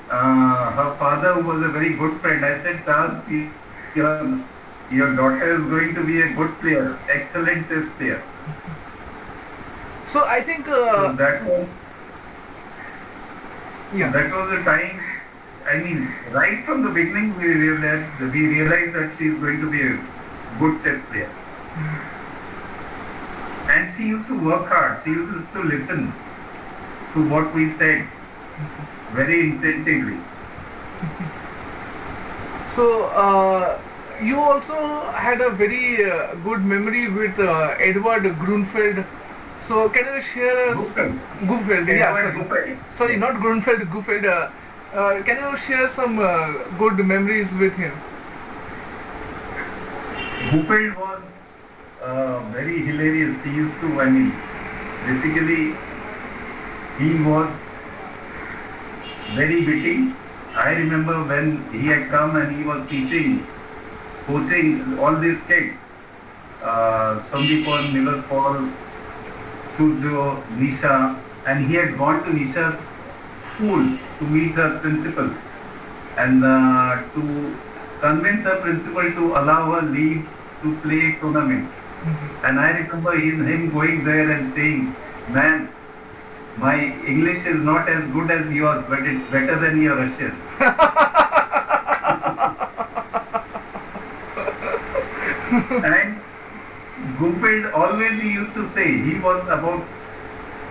her father, who was a very good friend, I said, Charles, your daughter is going to be a good player, excellent chess player. So I think So that was yeah. that was the time. I mean, right from the beginning, we realized that she is going to be a good chess player. And she used to work hard. She used to listen to what we said very attentively. So you also had a very good memory with Edward Grunfeld. So can you share us Gufeld? Yeah, sorry. Sorry, not Grunfeld, Gufeld. Can you share some good memories with him? Gufeld was very hilarious. He used to, I mean, basically, he was very witty. I remember when he had come and he was coaching all these kids, Sandipon, Niloৎpal, Surjo, Nisha, and he had gone to Nisha's school to meet her principal. and to convince her principal to allow her leave to play tournaments. And I remember him going there and saying, "Man, my English is not as good as yours, but it's better than your Russian." And Gumfield always he used to say he was about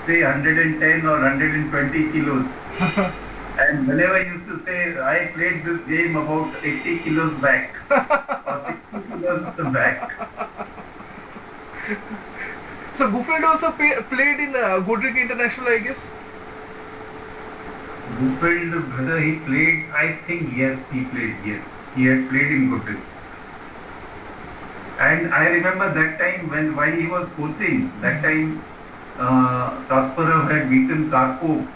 say 110 or 120 kilos. And whenever he used to say, I played this game about 80 kilos back or 60 kilos back. So Guffield also played in Godric International, I guess. Guffield, whether he played, I think yes, he played, yes. He had played in Godric. And I remember that time while he was coaching, that time Kasparov had beaten Karpov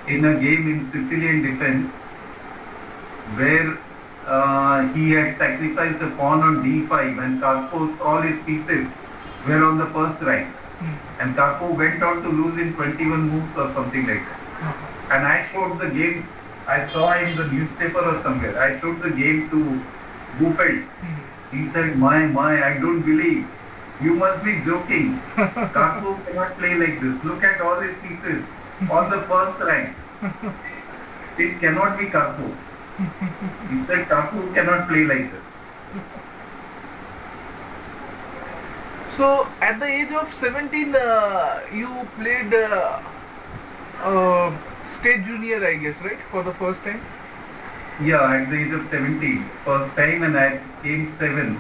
in a game in Sicilian defense where he had sacrificed a pawn on d5 and Karpov's all his pieces were on the first rank. And Karpov went on to lose in 21 moves or something like that. And I showed the game, I saw in the newspaper or somewhere, I showed the game to Guffield. He said, my, I don't believe. You must be joking. Karpov cannot play like this. Look at all his pieces on the first rank. It cannot be Karpov. He said, Karpov cannot play like this. So, at the age of 17, you played state junior, I guess, right? For the first time? Yeah, at the age of 17. First time, and I came 7th.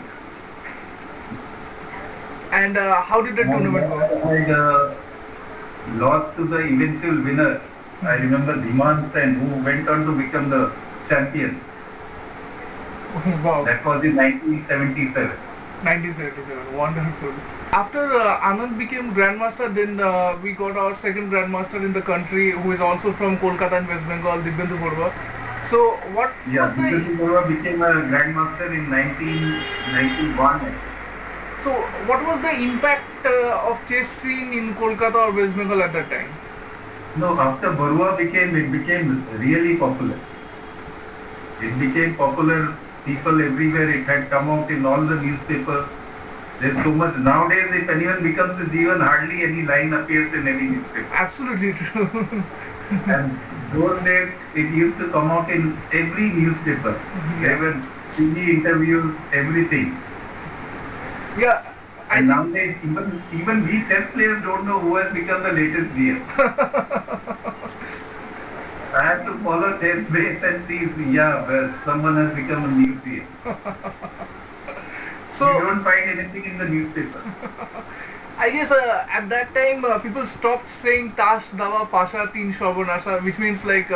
And how did the tournament go? I had lost to the eventual winner. I remember Dhiman Sen, who went on to become the champion. Wow. That was in 1977. 1977, wonderful. After Anand became Grandmaster, then we got our second Grandmaster in the country, who is also from Kolkata and West Bengal, Dibyendu Barua. So what was the... Dibyendu Barua became a Grandmaster in 1991. So what was the impact of chess scene in Kolkata or West Bengal at that time? No, after Barua it became really popular. It became popular. People everywhere, it had come out in all the newspapers. There's so much. Nowadays, if anyone becomes a G1, hardly any line appears in any newspaper. Absolutely true. And those days, it used to come out in every newspaper. There were TV interviews, everything. Yeah. And nowadays, even we chess players don't know who has become the latest GM. I have to follow chess base and see if someone has become a new GM. So you don't find anything in the newspapers. I guess at that time people stopped saying Tash, Dawa, Pasha, Teen, Shobonasha, which means like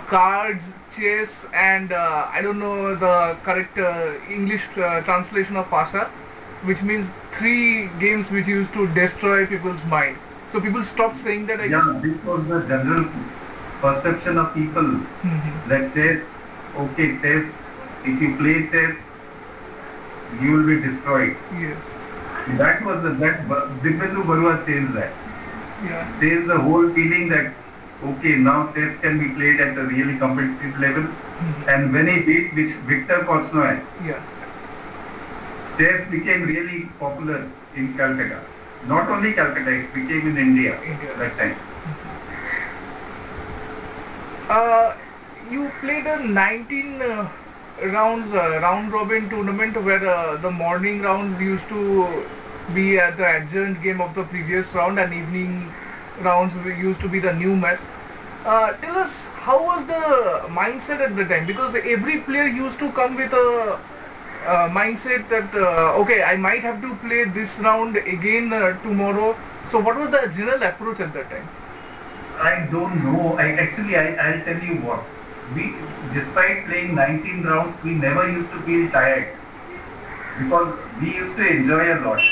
cards, chess, and I don't know the correct English translation of Pasha, which means 3 games which used to destroy people's mind. So people stopped saying that, I guess. Yeah, this was the general perception of people that chess, okay, chess, if you play chess, you will be destroyed. Yes. That was Dibyendu Barua changed that. Yeah. Changed the whole feeling that, okay, now chess can be played at a really competitive level. And when he beat Victor Korchnoi, chess became really popular in Calcutta. Not only Calcutta, it became in India. That time. You played a 19 rounds round robin tournament where the morning rounds used to be at the adjourned game of the previous round and evening rounds used to be the new match. Tell us, how was the mindset at the time? Because every player used to come with a mindset that okay, I might have to play this round again tomorrow. So what was the general approach at that time? I don't know. I'll tell you what. Despite playing 19 rounds, we never used to feel tired because we used to enjoy a lot.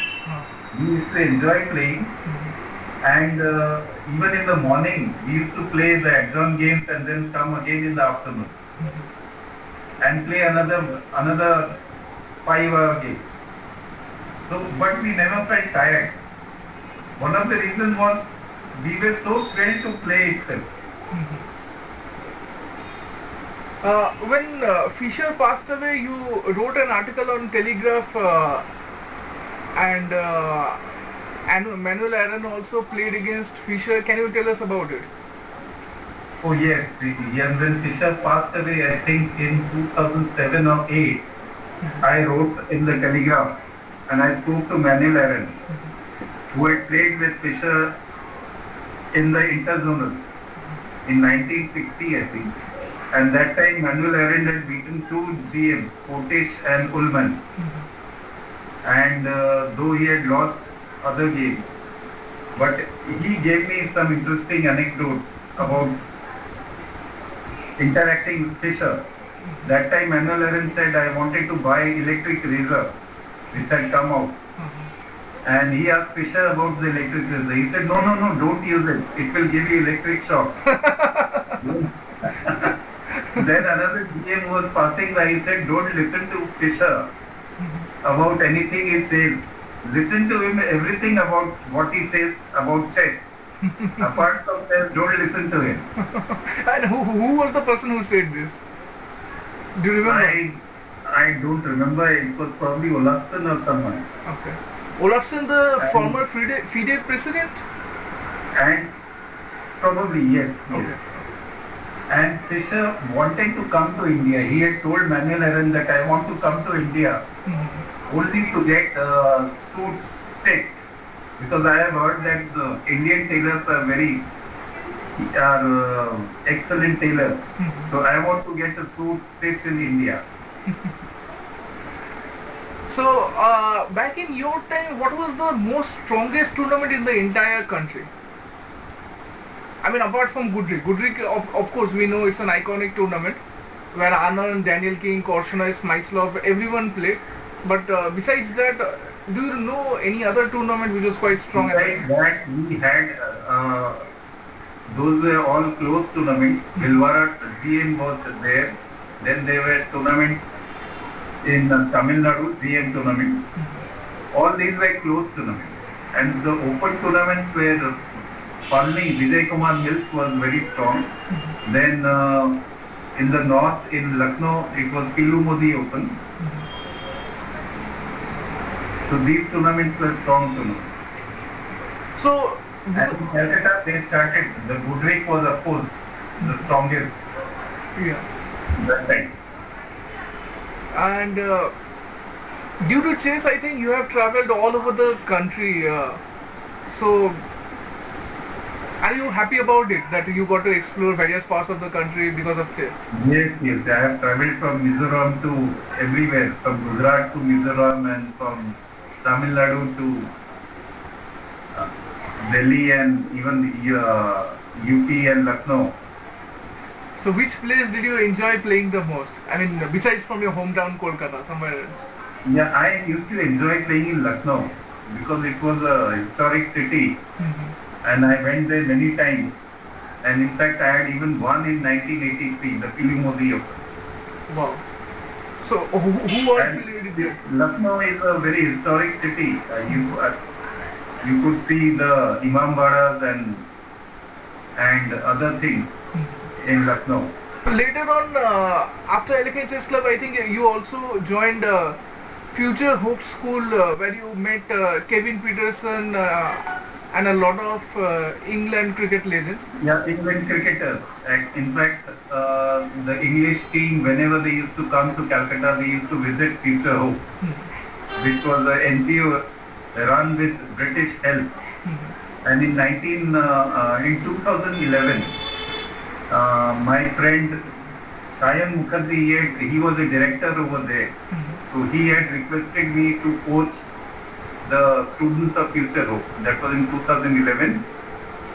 We used to enjoy playing, and even in the morning, we used to play the adjourned games and then come again in the afternoon and play another 5-hour game. So, but we never felt tired. One of the reasons was we were so thrilled to play itself. When Fisher passed away, you wrote an article on Telegraph, and Manuel Aaron also played against Fisher. Can you tell us about it? Oh yes, yeah, when Fisher passed away, I think in 2007 or 8, I wrote in the Telegraph and I spoke to Manuel Aaron, who had played with Fisher in the interzonal in 1960, I think. And that time Manuel Aaron had beaten two GMs, Potish and Ullman. And though he had lost other games, but he gave me some interesting anecdotes about interacting with Fisher. That time Manuel Aaron said I wanted to buy electric razor, which had come out. And he asked Fisher about the electric razor. He said, no, don't use it. It will give you electric shock. Then another GM was passing by. He said, don't listen to Fisher about anything he says. Listen to him everything about what he says about chess. Apart from that, don't listen to him. And who was the person who said this? Do you remember? I don't remember. It was probably Olafsson or someone. Okay. Olafsson, the former FIDE president? And probably, yes. Okay. And Fisher wanted to come to India. He had told Manuel Aaron that I want to come to India only to get suits stitched. Because I have heard that the Indian tailors are excellent tailors. So I want to get a suit stitched in India. So, back in your time, what was the most strongest tournament in the entire country? I mean, apart from Gudrik. Gudrik, of course, we know it's an iconic tournament where Anand, Daniel King, Korchnoi, Smyslov, everyone played. But besides that, do you know any other tournament which was quite strong? Besides that, we had, those were all close tournaments. Bhilwara GM was there. Then there were tournaments in Tamil Nadu, GM tournaments. All these were close tournaments. And the open tournaments were Palni, Vijay Kumar Mills was very strong. Then in the north, in Lucknow, it was Pillu Modi Open. So these tournaments were strong tournaments. So, and in Calcutta, they started, the Gudrik was of course the strongest. Yeah. That time. And due to chess, I think you have traveled all over the country. So, are you happy about it that you got to explore various parts of the country because of chess? Yes. I have traveled from Mizoram to everywhere, from Gujarat to Mizoram and from Tamil Nadu to Delhi and even UP and Lucknow. So, which place did you enjoy playing the most? I mean, besides from your hometown, Kolkata, somewhere else? Yeah, I used to enjoy playing in Lucknow because it was a historic city. And I went there many times. And in fact, I had even won in 1983, the Pillu Modi Open. Wow. So, who all played there? Lucknow is a very historic city. You could see the Imambadas and other things in Lucknow. Later on, after LK Chess Club, I think you also joined Future Hope School where you met Kevin Peterson and a lot of England cricket legends. Yeah, England cricketers. In fact, the English team, whenever they used to come to Calcutta, they used to visit Future Hope, which was an NGO run with British help. And in 2011, my friend Shayan Mukherjee, he was a director over there. So he had requested me to coach the students of Future Hope. That was in 2011.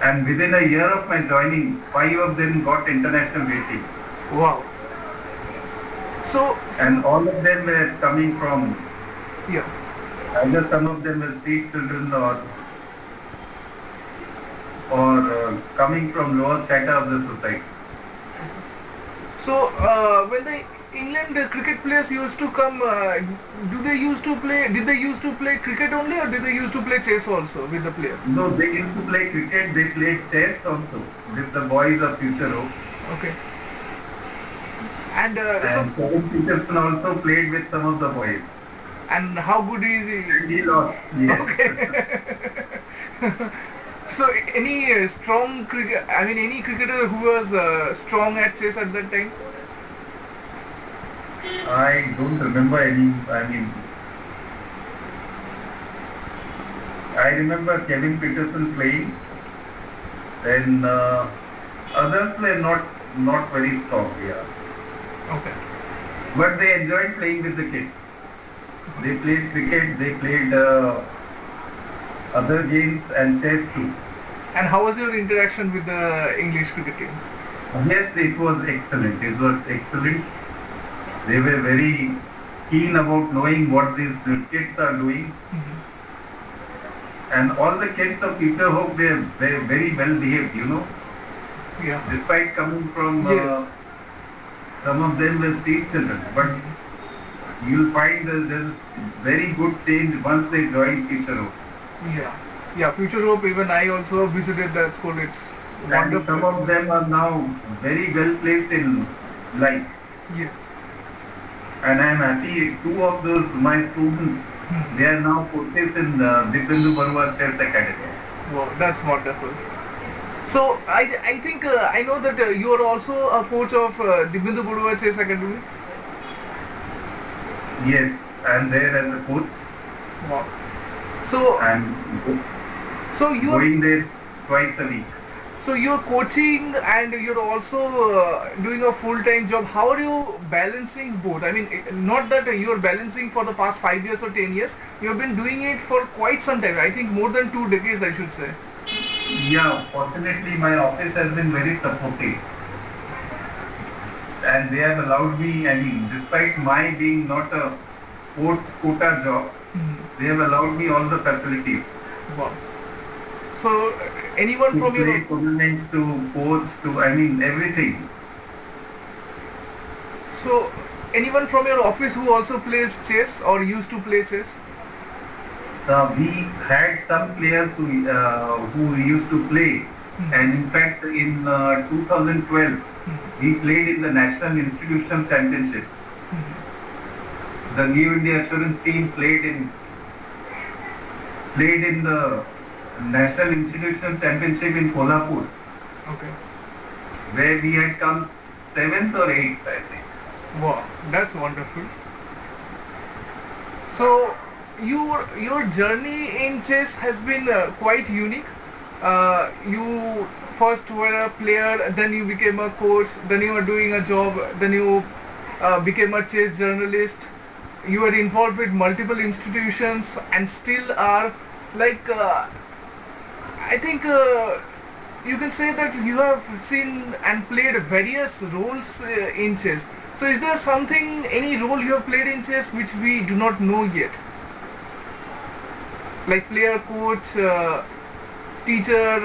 And within a year of my joining, 5 of them got international rating. Wow. So, and all of them were coming from, yeah, either some of them were street children or coming from lower strata of the society. So, when the England cricket players used to come, did they used to play cricket only, or did they used to play chess also with the players? No, they used to play cricket, they played chess also with the boys of Future Hope. Okay. And so, And Kevin Peterson also played with some of the boys. and how good is he? And he lost. Yes. Okay. So any strong cricket? I mean, any cricketer who was strong at chess at that time? I don't remember any. I remember Kevin Peterson playing. Then others were not very strong. Yeah. Okay. But they enjoyed playing with the kids. They played cricket, they played other games and chess too. And how was your interaction with the English cricket team? Yes, it was excellent. It was excellent. They were very keen about knowing what these kids are doing. And all the kids of Future Hope, they were very well behaved, Yeah. despite coming from, Yes. some of them were street children. But you'll find that there's very good change once they join Future Hope. Yeah. Yeah. Future Hope. Even I also visited that school. It's And wonderful. some of them are now very well placed in life. Yes. And I am happy two of those my students, they are now coaches in the Dipindu Barua Chess Academy. Wow, that's wonderful. So I think I know that you are also a coach of the Bindu Budua Chess Academy. Yes, I am there as a coach. Wow. So I am so you going there twice a week. so you're coaching and you're also doing a full-time job. How are you balancing both? I mean, not that you're balancing for the past 5 years or 10 years. You've been doing it for quite some time. I think more than 2 decades, I should say. Yeah, fortunately my office has been very supportive. And they have allowed me, despite my being not a sports quota job, they have allowed me all the facilities. Wow. So anyone To from play your tournament, to coach, to everything. so anyone from your office who also plays chess or used to play chess? We had some players who used to play, and in fact, in 2012, we played in the National Institution Championships. The New India Assurance team played in the National Institution Championship in Kolhapur, Okay. where we had come 7th or 8th, I think. Wow, that's wonderful. So your journey in chess has been quite unique. You first were a player, then you became a coach, then you were doing a job, then you became a chess journalist. You were involved with multiple institutions and still are like I think you can say that you have seen and played various roles in chess. So is there something, any role you have played in chess which we do not know yet? Like player, coach, teacher,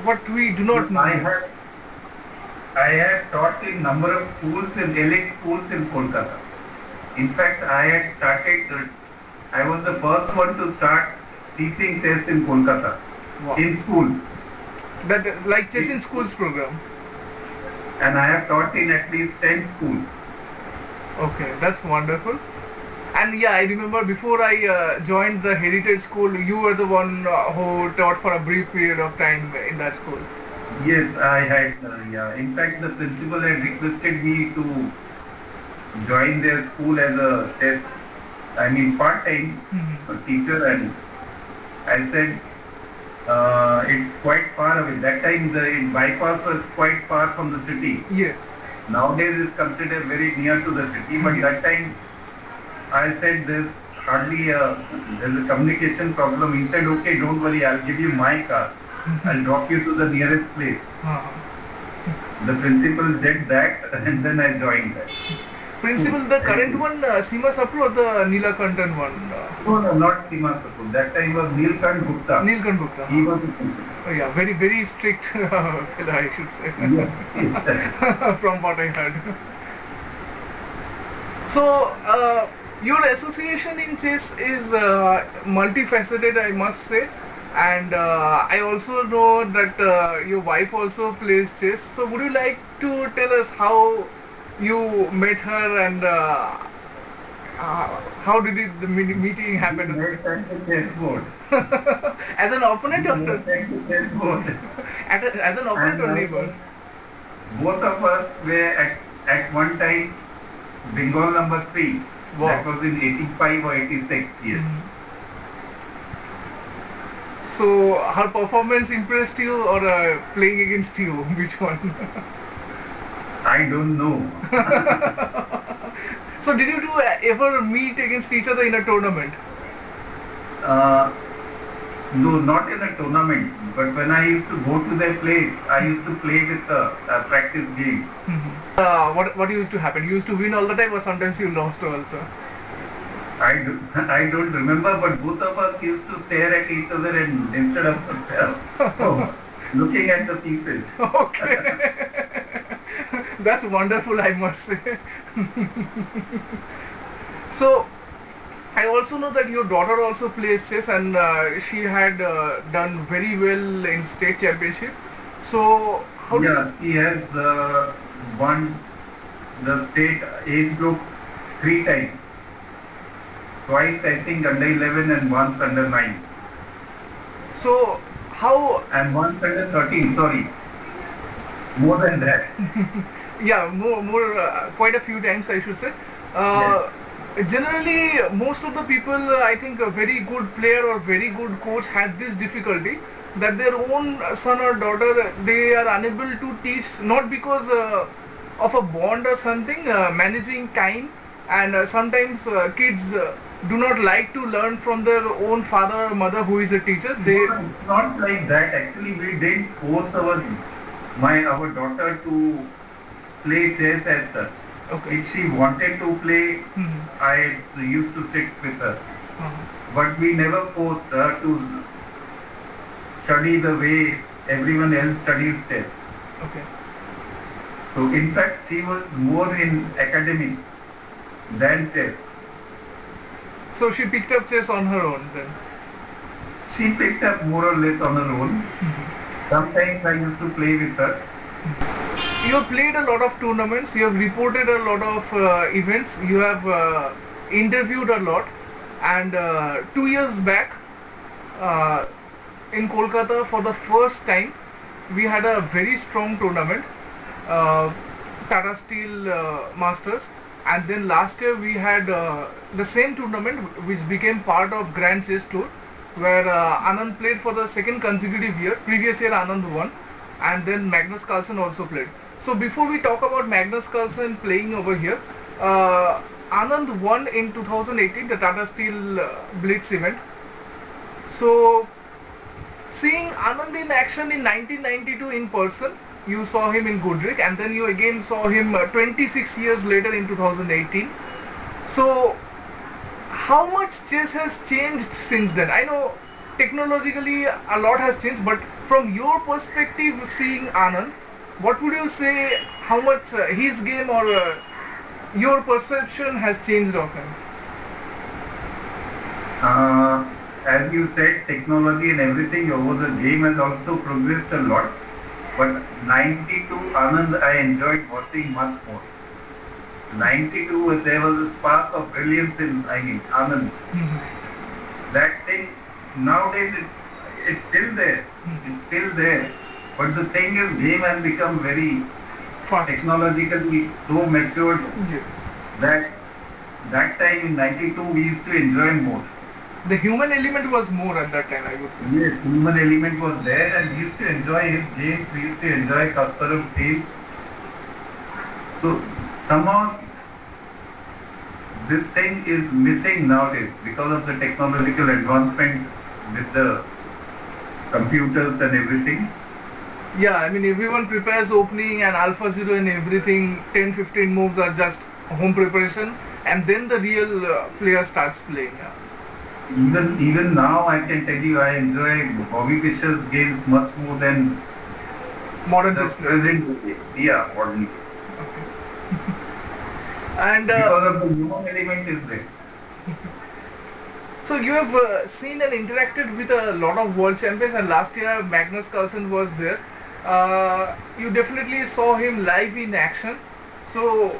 what we do not know. I had taught in number of schools, in elite schools in Kolkata. In fact, I was the first one to start teaching chess in Kolkata, Wow. in schools. That like chess in schools program. And I have taught in at least 10 schools. Okay, that's wonderful. And yeah, I remember before I joined the Heritage School, you were the one who taught for a brief period of time in that school. Yes, I had, yeah. In fact, the principal had requested me to join their school as a chess, part-time teacher, and I said, it's quite far away. That time the bypass was quite far from the city. Yes. Nowadays it's considered very near to the city, but that time I said there's a communication problem. He said, okay, don't worry, I'll give you my car. I'll drop you to the nearest place. The principal did that, and then I joined that. Principal, the current one, Seema Sapru, or the Neelakantan one? No, not Seema Sapur. That time was Neelkant Gupta. Neelkant Gupta. He was the principal. Oh, yeah, very, very strict fellow, I should say, Yes. from what I heard. So, your association in chess is multifaceted, I must say. And I also know that your wife also plays chess. So would you like to tell us how you met her and how did the meeting We happen? met at the chessboard. As an opponent We or met at the chessboard. as an opponent And or neighbor? both of us were at one time Bengal number 3. That Wow. was in 85 or 86 years. So her performance impressed you or playing against you? Which one? I don't know. So did you two ever meet against each other in a tournament? Uh, no, not in a tournament. But when I used to go to their place, I used to play with a practice game. What used to happen? You used to win all the time or sometimes you lost also? I don't remember, but both of us used to stare at each other and instead of looking at the pieces. Okay. That's wonderful, I must say. So, I also know that your daughter also plays chess and she had done very well in state championship. So, how did Yeah, he has won the state age group 3 times. Twice, I think, under 11 and once under 9. so how And once under 13, sorry. More than that. yeah more quite a few times I should say. Yes. Generally most of the people I think a very good player or very good coach have this difficulty that their own son or daughter they are unable to teach, not because of a bond or something, managing time, and sometimes kids do not like to learn from their own father or mother who is a teacher. They No, it's not like that. Actually, we didn't force our daughter to play chess as such. okay. If she wanted to play, Mhm. I used to sit with her. Uh-huh. But we never forced her to study the way everyone else studies chess. Okay. So in fact, she was more in academics than chess. So she picked up chess on her own then. She picked up more or less on her own. Sometimes I used to play with her. You have played a lot of tournaments, you have reported a lot of events, you have interviewed a lot, and 2 years back uh, in Kolkata for the first time we had a very strong tournament, uh, Tata Steel Masters, and then last year we had the same tournament which became part of Grand Chess Tour where Anand played for the second consecutive year. Previous year Anand won, and then Magnus Carlsen also played. So before we talk about Magnus Carlsen playing over here, Anand won in 2018 the Tata Steel Blitz event. So seeing Anand in action in 1992 in person, you saw him in Goodrick, and then you again saw him 26 years later in 2018. So how much chess has changed since then? I know technologically a lot has changed, but from your perspective, seeing Anand, what would you say? How much his game or your perception has changed of him? As you said, technology and everything over the game has also progressed a lot. But 92 Anand, I enjoyed watching much more. 92, there was a spark of brilliance in Anand. That thing, nowadays it's still there. It's still there. But the thing is, game has become very Fast. technologically so matured Yes. that that time in 92 we used to enjoy more. The human element was more at that time, I would say. Yes, human element was there and we used to enjoy his games, we used to enjoy Kasparov games. So somehow this thing is missing nowadays because of the technological advancement with the computers and everything. Yeah, I mean everyone prepares opening and Alpha Zero and everything. 10-15 moves are just home preparation, and then the real player starts playing. Yeah. Even now I can tell you I enjoy Bobby Fischer's games much more than Modern the chess players. present modern games. Okay. And Because of the human element is there. So you have seen and interacted with a lot of world champions, and last year Magnus Carlsen was there. You definitely saw him live in action. So,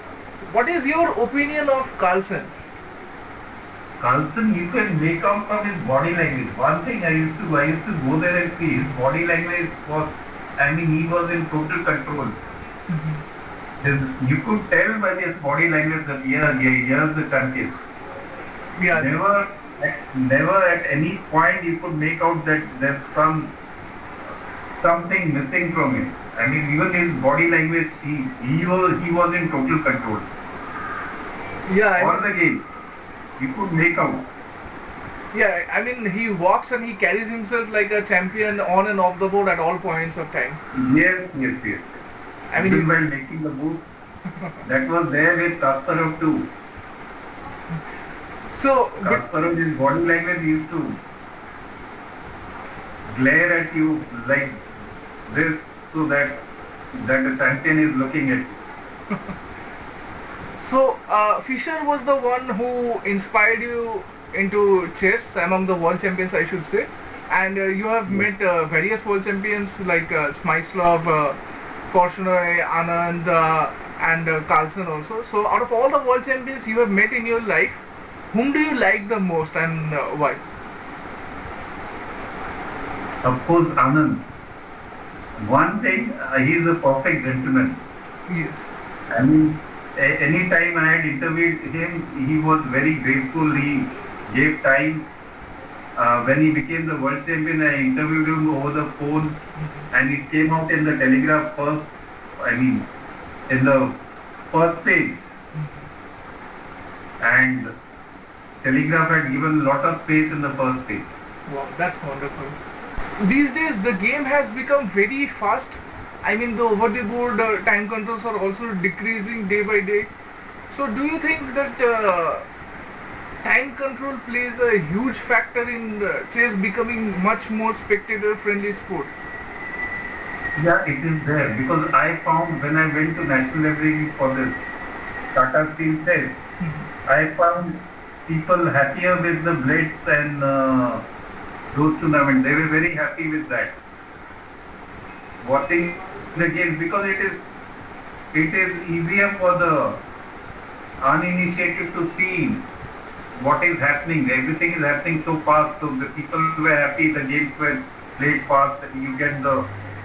what is your opinion of Carlsen? Carlsen, you can make out from his body language. One thing I used to go there and see his body language was, I mean, he was in total control. You could tell by his body language that here's the champion. Yeah. Never at any point you could make out that there's something missing from him. I mean, even his body language, he was in total control. Yeah. All the game, you could make out. Yeah, I mean, he walks and he carries himself like a champion on and off the board at all points of time. Yes. I mean, even while making the moves, that was there with Kasparov too. So, Kasparov, his body language used to glare at you like this, so that the champion is looking at you. So, Fischer was the one who inspired you into chess among the world champions, I should say. And you have met various world champions like Smyslov, Korchnoi, Anand, and Carlsen also. So, out of all the world champions you have met in your life, whom do you like the most and why? Of course, Anand. One thing, he is a perfect gentleman. Yes. I mean, any time I had interviewed him, he was very graceful. He gave time. When he became the world champion, I interviewed him over the phone, and it came out in the Telegraph first. I mean, in the first page, and Telegraph had given a lot of space in the first page. Wow, that's wonderful. These days, the game has become very fast. I mean, the over-the-board time controls are also decreasing day by day. So, do you think that time control plays a huge factor in chess becoming much more spectator-friendly sport? Yeah, it is there, because I found when I went to national library for this Tata Steel chess, I found people happier with the blitz and those tournaments. They were very happy with that. Watching the games, because it is easier for the uninitiated to see what is happening. Everything is happening so fast, so the people were happy. The games were played fast. You get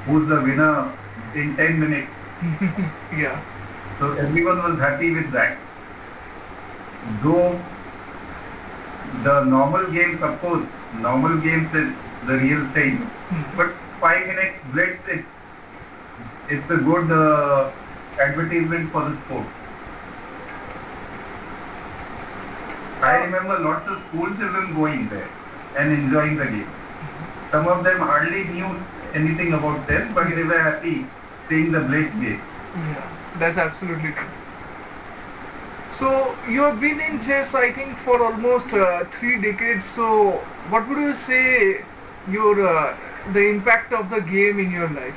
who's the winner in 10 minutes. Yeah. So everyone was happy with that. Though the normal games, of course, normal games it's the real thing. But 5 minutes blitz, it's a good advertisement for the sport. I remember lots of school children going there and enjoying the games. Some of them hardly knew anything about chess, but they were happy seeing the blitz games. Yeah, that's absolutely true. So you have been in chess, I think, for almost 3 decades. So what would you say your the impact of the game in your life?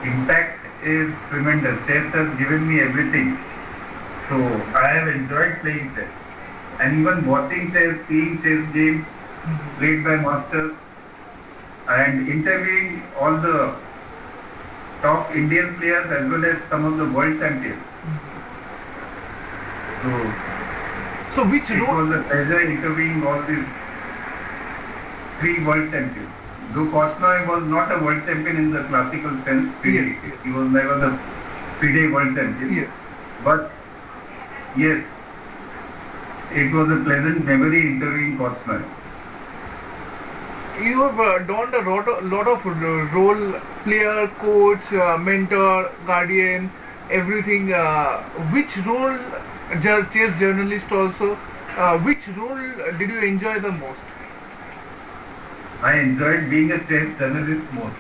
Impact is tremendous. Chess has given me everything. So I have enjoyed playing chess, and even watching chess, seeing chess games played by masters, and interviewing all the top Indian players as well as some of the world champions. So which It role? was a pleasure interviewing all these 3 world champions. Though Korchnoi was not a world champion in the classical sense, Yes. he was never the FIDE world champion. Yes. But yes, it was a pleasant memory interviewing Korchnoi. You have donned a lot of role, player, coach, mentor, guardian, everything. Which role, chess journalist also, which role did you enjoy the most? I enjoyed being a chess journalist most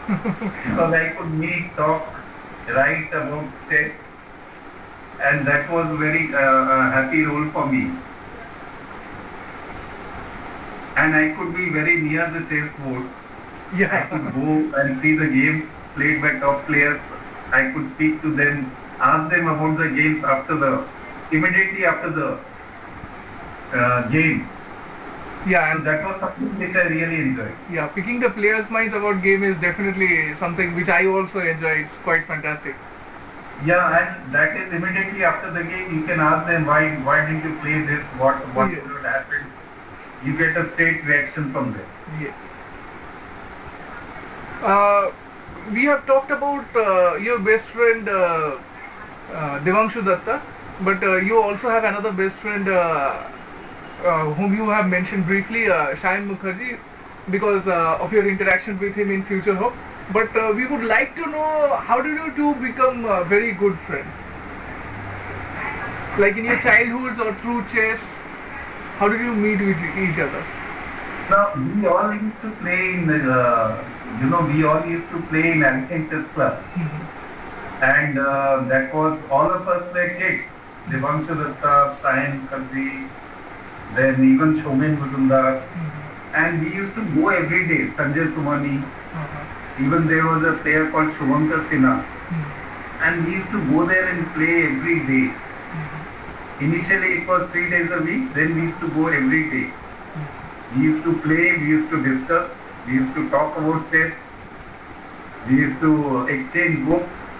because I could meet, talk, write about chess, and that was very a happy role for me. And I could be very near the chessboard. I could go and see the games played by top players. I could speak to them, ask them about the games immediately after the game. Yeah, So and that was something which I really enjoyed. yeah, picking the players' minds about game is definitely something which I also enjoy. It's quite fantastic. Yeah, and that is immediately after the game you can ask them why didn't you play this? What Yes, would happen? You get a straight reaction from them. yes. Uh, we have talked about your best friend Devanshu Datta, but you also have another best friend whom you have mentioned briefly, Shayan Mukherjee, because of your interaction with him in Future Hope. But we would like to know, how did you two become a very good friend? Like in your childhoods or through chess, how did you meet with each other? Now we all used to play in we all used to play in Alpine Chess Club, and that was all of us were kids. Devanshu Datta, Shayan Mukherjee, then even Shomen Muzumdar, and we used to go every day. Sanjay Sumani, even there was a player called Shubhankar Sinha, and we used to go there and play every day. Initially it was 3 days a week, then we used to go every day. We used to play, we used to discuss, we used to talk about chess, we used to exchange books,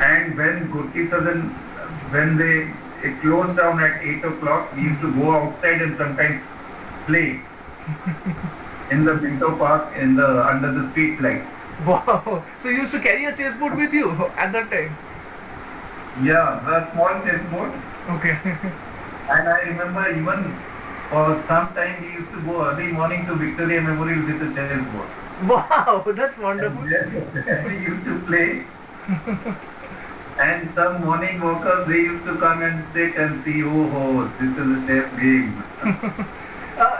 and when Gurki Sadan, when they it closed down at 8 o'clock, we used to go outside and sometimes play in the Pinto Park under the street light. Wow! So you used to carry a chessboard with you at that time? Yeah, the small chessboard. Okay. And I remember even for some time we used to go early morning to Victoria Memorial with the chessboard. Wow, that's And wonderful. there we used to play. And some morning workers, they used to come and sit and see, oh, this is a chess game.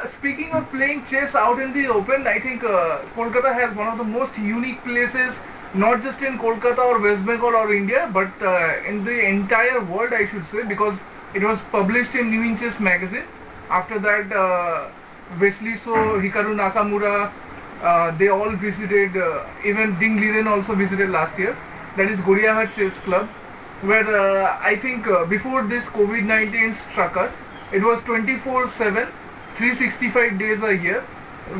Speaking of playing chess out in the open, I think Kolkata has one of the most unique places, not just in Kolkata or West Bengal or India, but in the entire world, I should say, because it was published in New Inches magazine. After that, Wesley So, Hikaru Nakamura, they all visited, even Ding Liren also visited last year. That is Goriahat Chess Club, where I think before this COVID-19 struck us, it was 24/7, 365 days a year.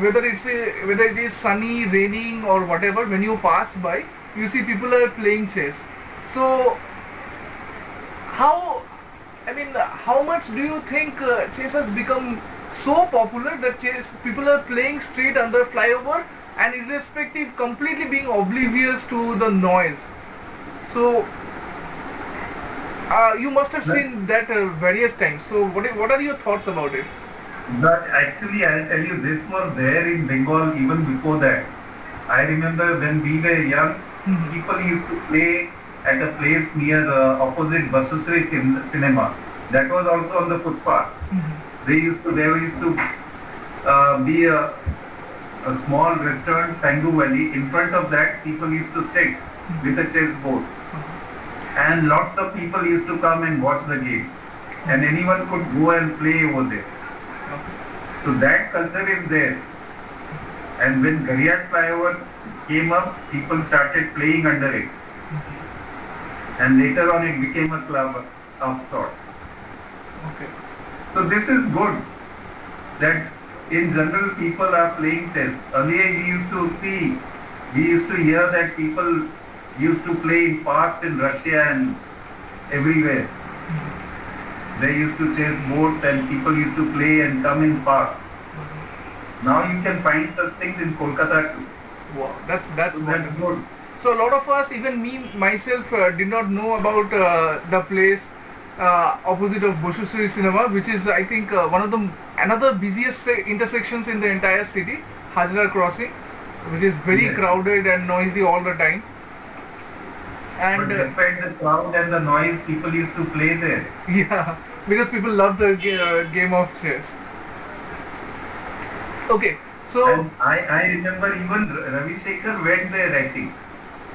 Whether it is sunny, raining, or whatever, when you pass by, you see people are playing chess. So, how, how much do you think chess has become so popular that chess people are playing straight under flyover and irrespective, completely being oblivious to the noise? So you must have seen that various times. So what are your thoughts about it? But actually, I'll tell you, this was there in Bengal even before that. I remember when we were young, people used to play at a place near opposite Basusri Cinema. That was also on the footpath. There used to be a small restaurant, Sangu Valley. In front of that, people used to sit with a chessboard. And lots of people used to come and watch the games. And anyone could go and play over there. So that culture is there. And when Gariat flyover came up, people started playing under it. And later on it became a club of sorts. Okay. So this is good that in general people are playing chess. Earlier we used to hear that people used to play in parks in Russia and everywhere. They used to chase boats and people used to play and come in parks. Now you can find such things in Kolkata too. Wow, that's So that's wonderful. good. So a lot of us, even me myself, did not know about the place opposite of Boshusri Cinema, which is I think one of the another busiest intersections in the entire city, Hajra Crossing, which is very Yes. crowded and noisy all the time. But And despite the crowd and the noise, people used to play there. yeah, because people love the game of chess. Okay, so And I remember even Ravi Shekhar went there, I think.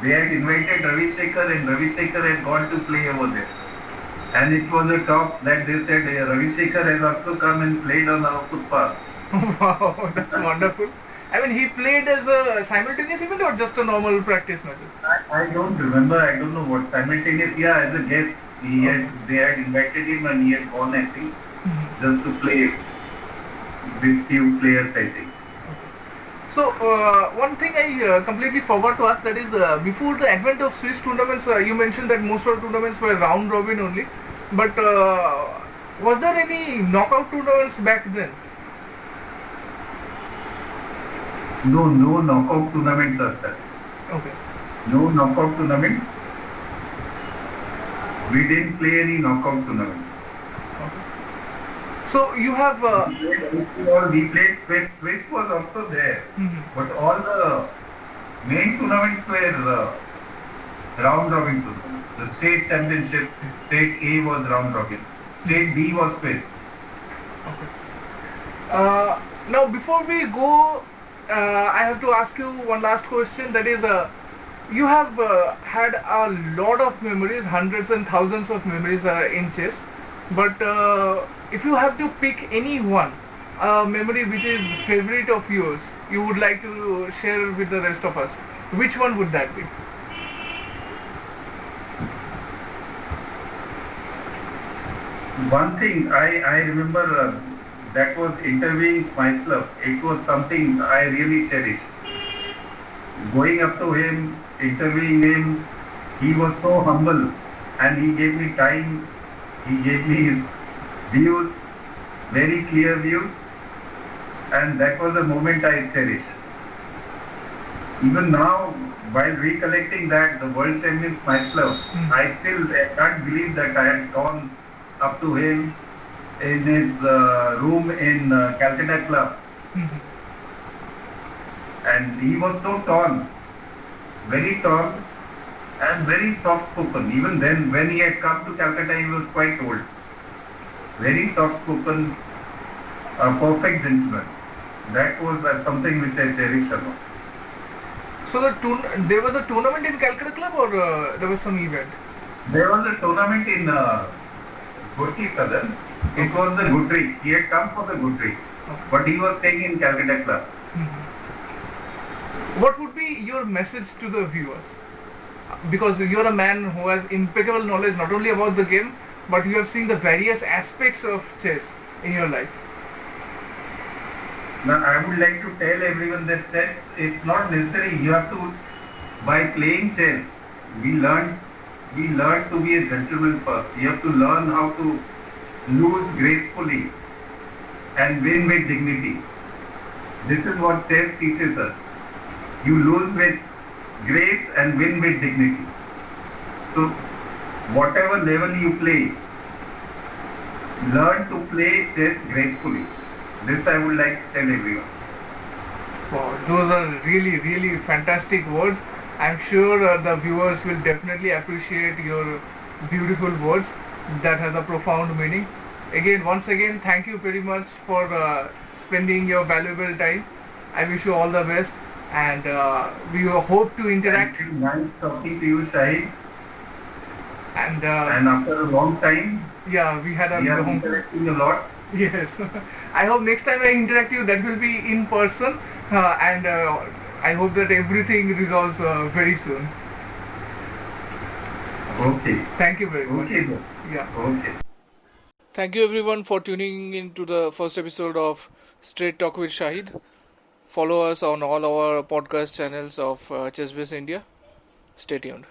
They had invited Ravi Shekhar and Ravi Shekhar had gone to play over there. And it was a talk that they said Ravi Shekhar has also come and played on our footpath. wow, that's wonderful. I mean, he played as a simultaneous event or just a normal practice matches? I don't remember, I don't know what simultaneous, yeah, as a guest They had invited him and he had gone, I think, Mhm. just to play with few players, I think. So one thing I completely forgot to ask, that is before the advent of Swiss tournaments, you mentioned that most of the tournaments were round robin only. But was there any knockout tournaments back then? No knockout tournaments as such. Okay. No knockout tournaments. We didn't play any knockout tournaments. So you have. We played Swiss. Swiss was also there. Mhm. But all the main tournaments were round robin tournaments. The state championship, state A was round robin. State B was Swiss. Now, before we go, I have to ask you one last question. That is, you have had a lot of memories, hundreds and thousands of memories in chess. But if you have to pick any one, a memory which is favorite of yours, you would like to share with the rest of us, which one would that be? One thing I remember that was interviewing Smyslov. It was something I really cherished. Going up to him, interviewing him, he was so humble and he gave me time. He gave me his views, very clear views, and that was the moment I cherish. Even now, while recollecting that, the world champion Smyslov, I still can't believe that I had gone up to him in his room in Calcutta Club. And he was so tall, very tall and very soft spoken. Even then, when he had come to Calcutta, he was quite old. Very soft spoken, a perfect gentleman. That was something which I cherish a lot. So there was a tournament in Calcutta Club, or there was some event? There was a tournament in Gorky Southern. It was the Gudri. He had come for the Gudri, but he was staying in Calcutta Club. What would be your message to the viewers? Because you're a man who has impeccable knowledge not only about the game, but you have seen the various aspects of chess in your life. Now, I would like to tell everyone that chess, it's not necessary. You have to, by playing chess, we learn to be a gentleman first. You have to learn how to lose gracefully and win with dignity. This is what chess teaches us. You lose with grace and win with dignity. So, whatever level you play, learn to play chess gracefully. This I would like to tell everyone. Wow, those are really, really fantastic words. I'm sure the viewers will definitely appreciate your beautiful words. That has a profound meaning. Once again, thank you very much for spending your valuable time. I wish you all the best, and we hope to interact. Thank you. Nice talking to you, Shahid. And after a long time, yeah, we had a we are long. interacting a lot. Yes, I hope next time I interact you, that will be in person, and I hope that everything resolves very soon. Okay. Thank you very much. Okay. Yeah. Okay. Thank you everyone for tuning in to the first episode of Straight Talk with Shahid. Follow us on all our podcast channels of ChessBase India. Stay tuned.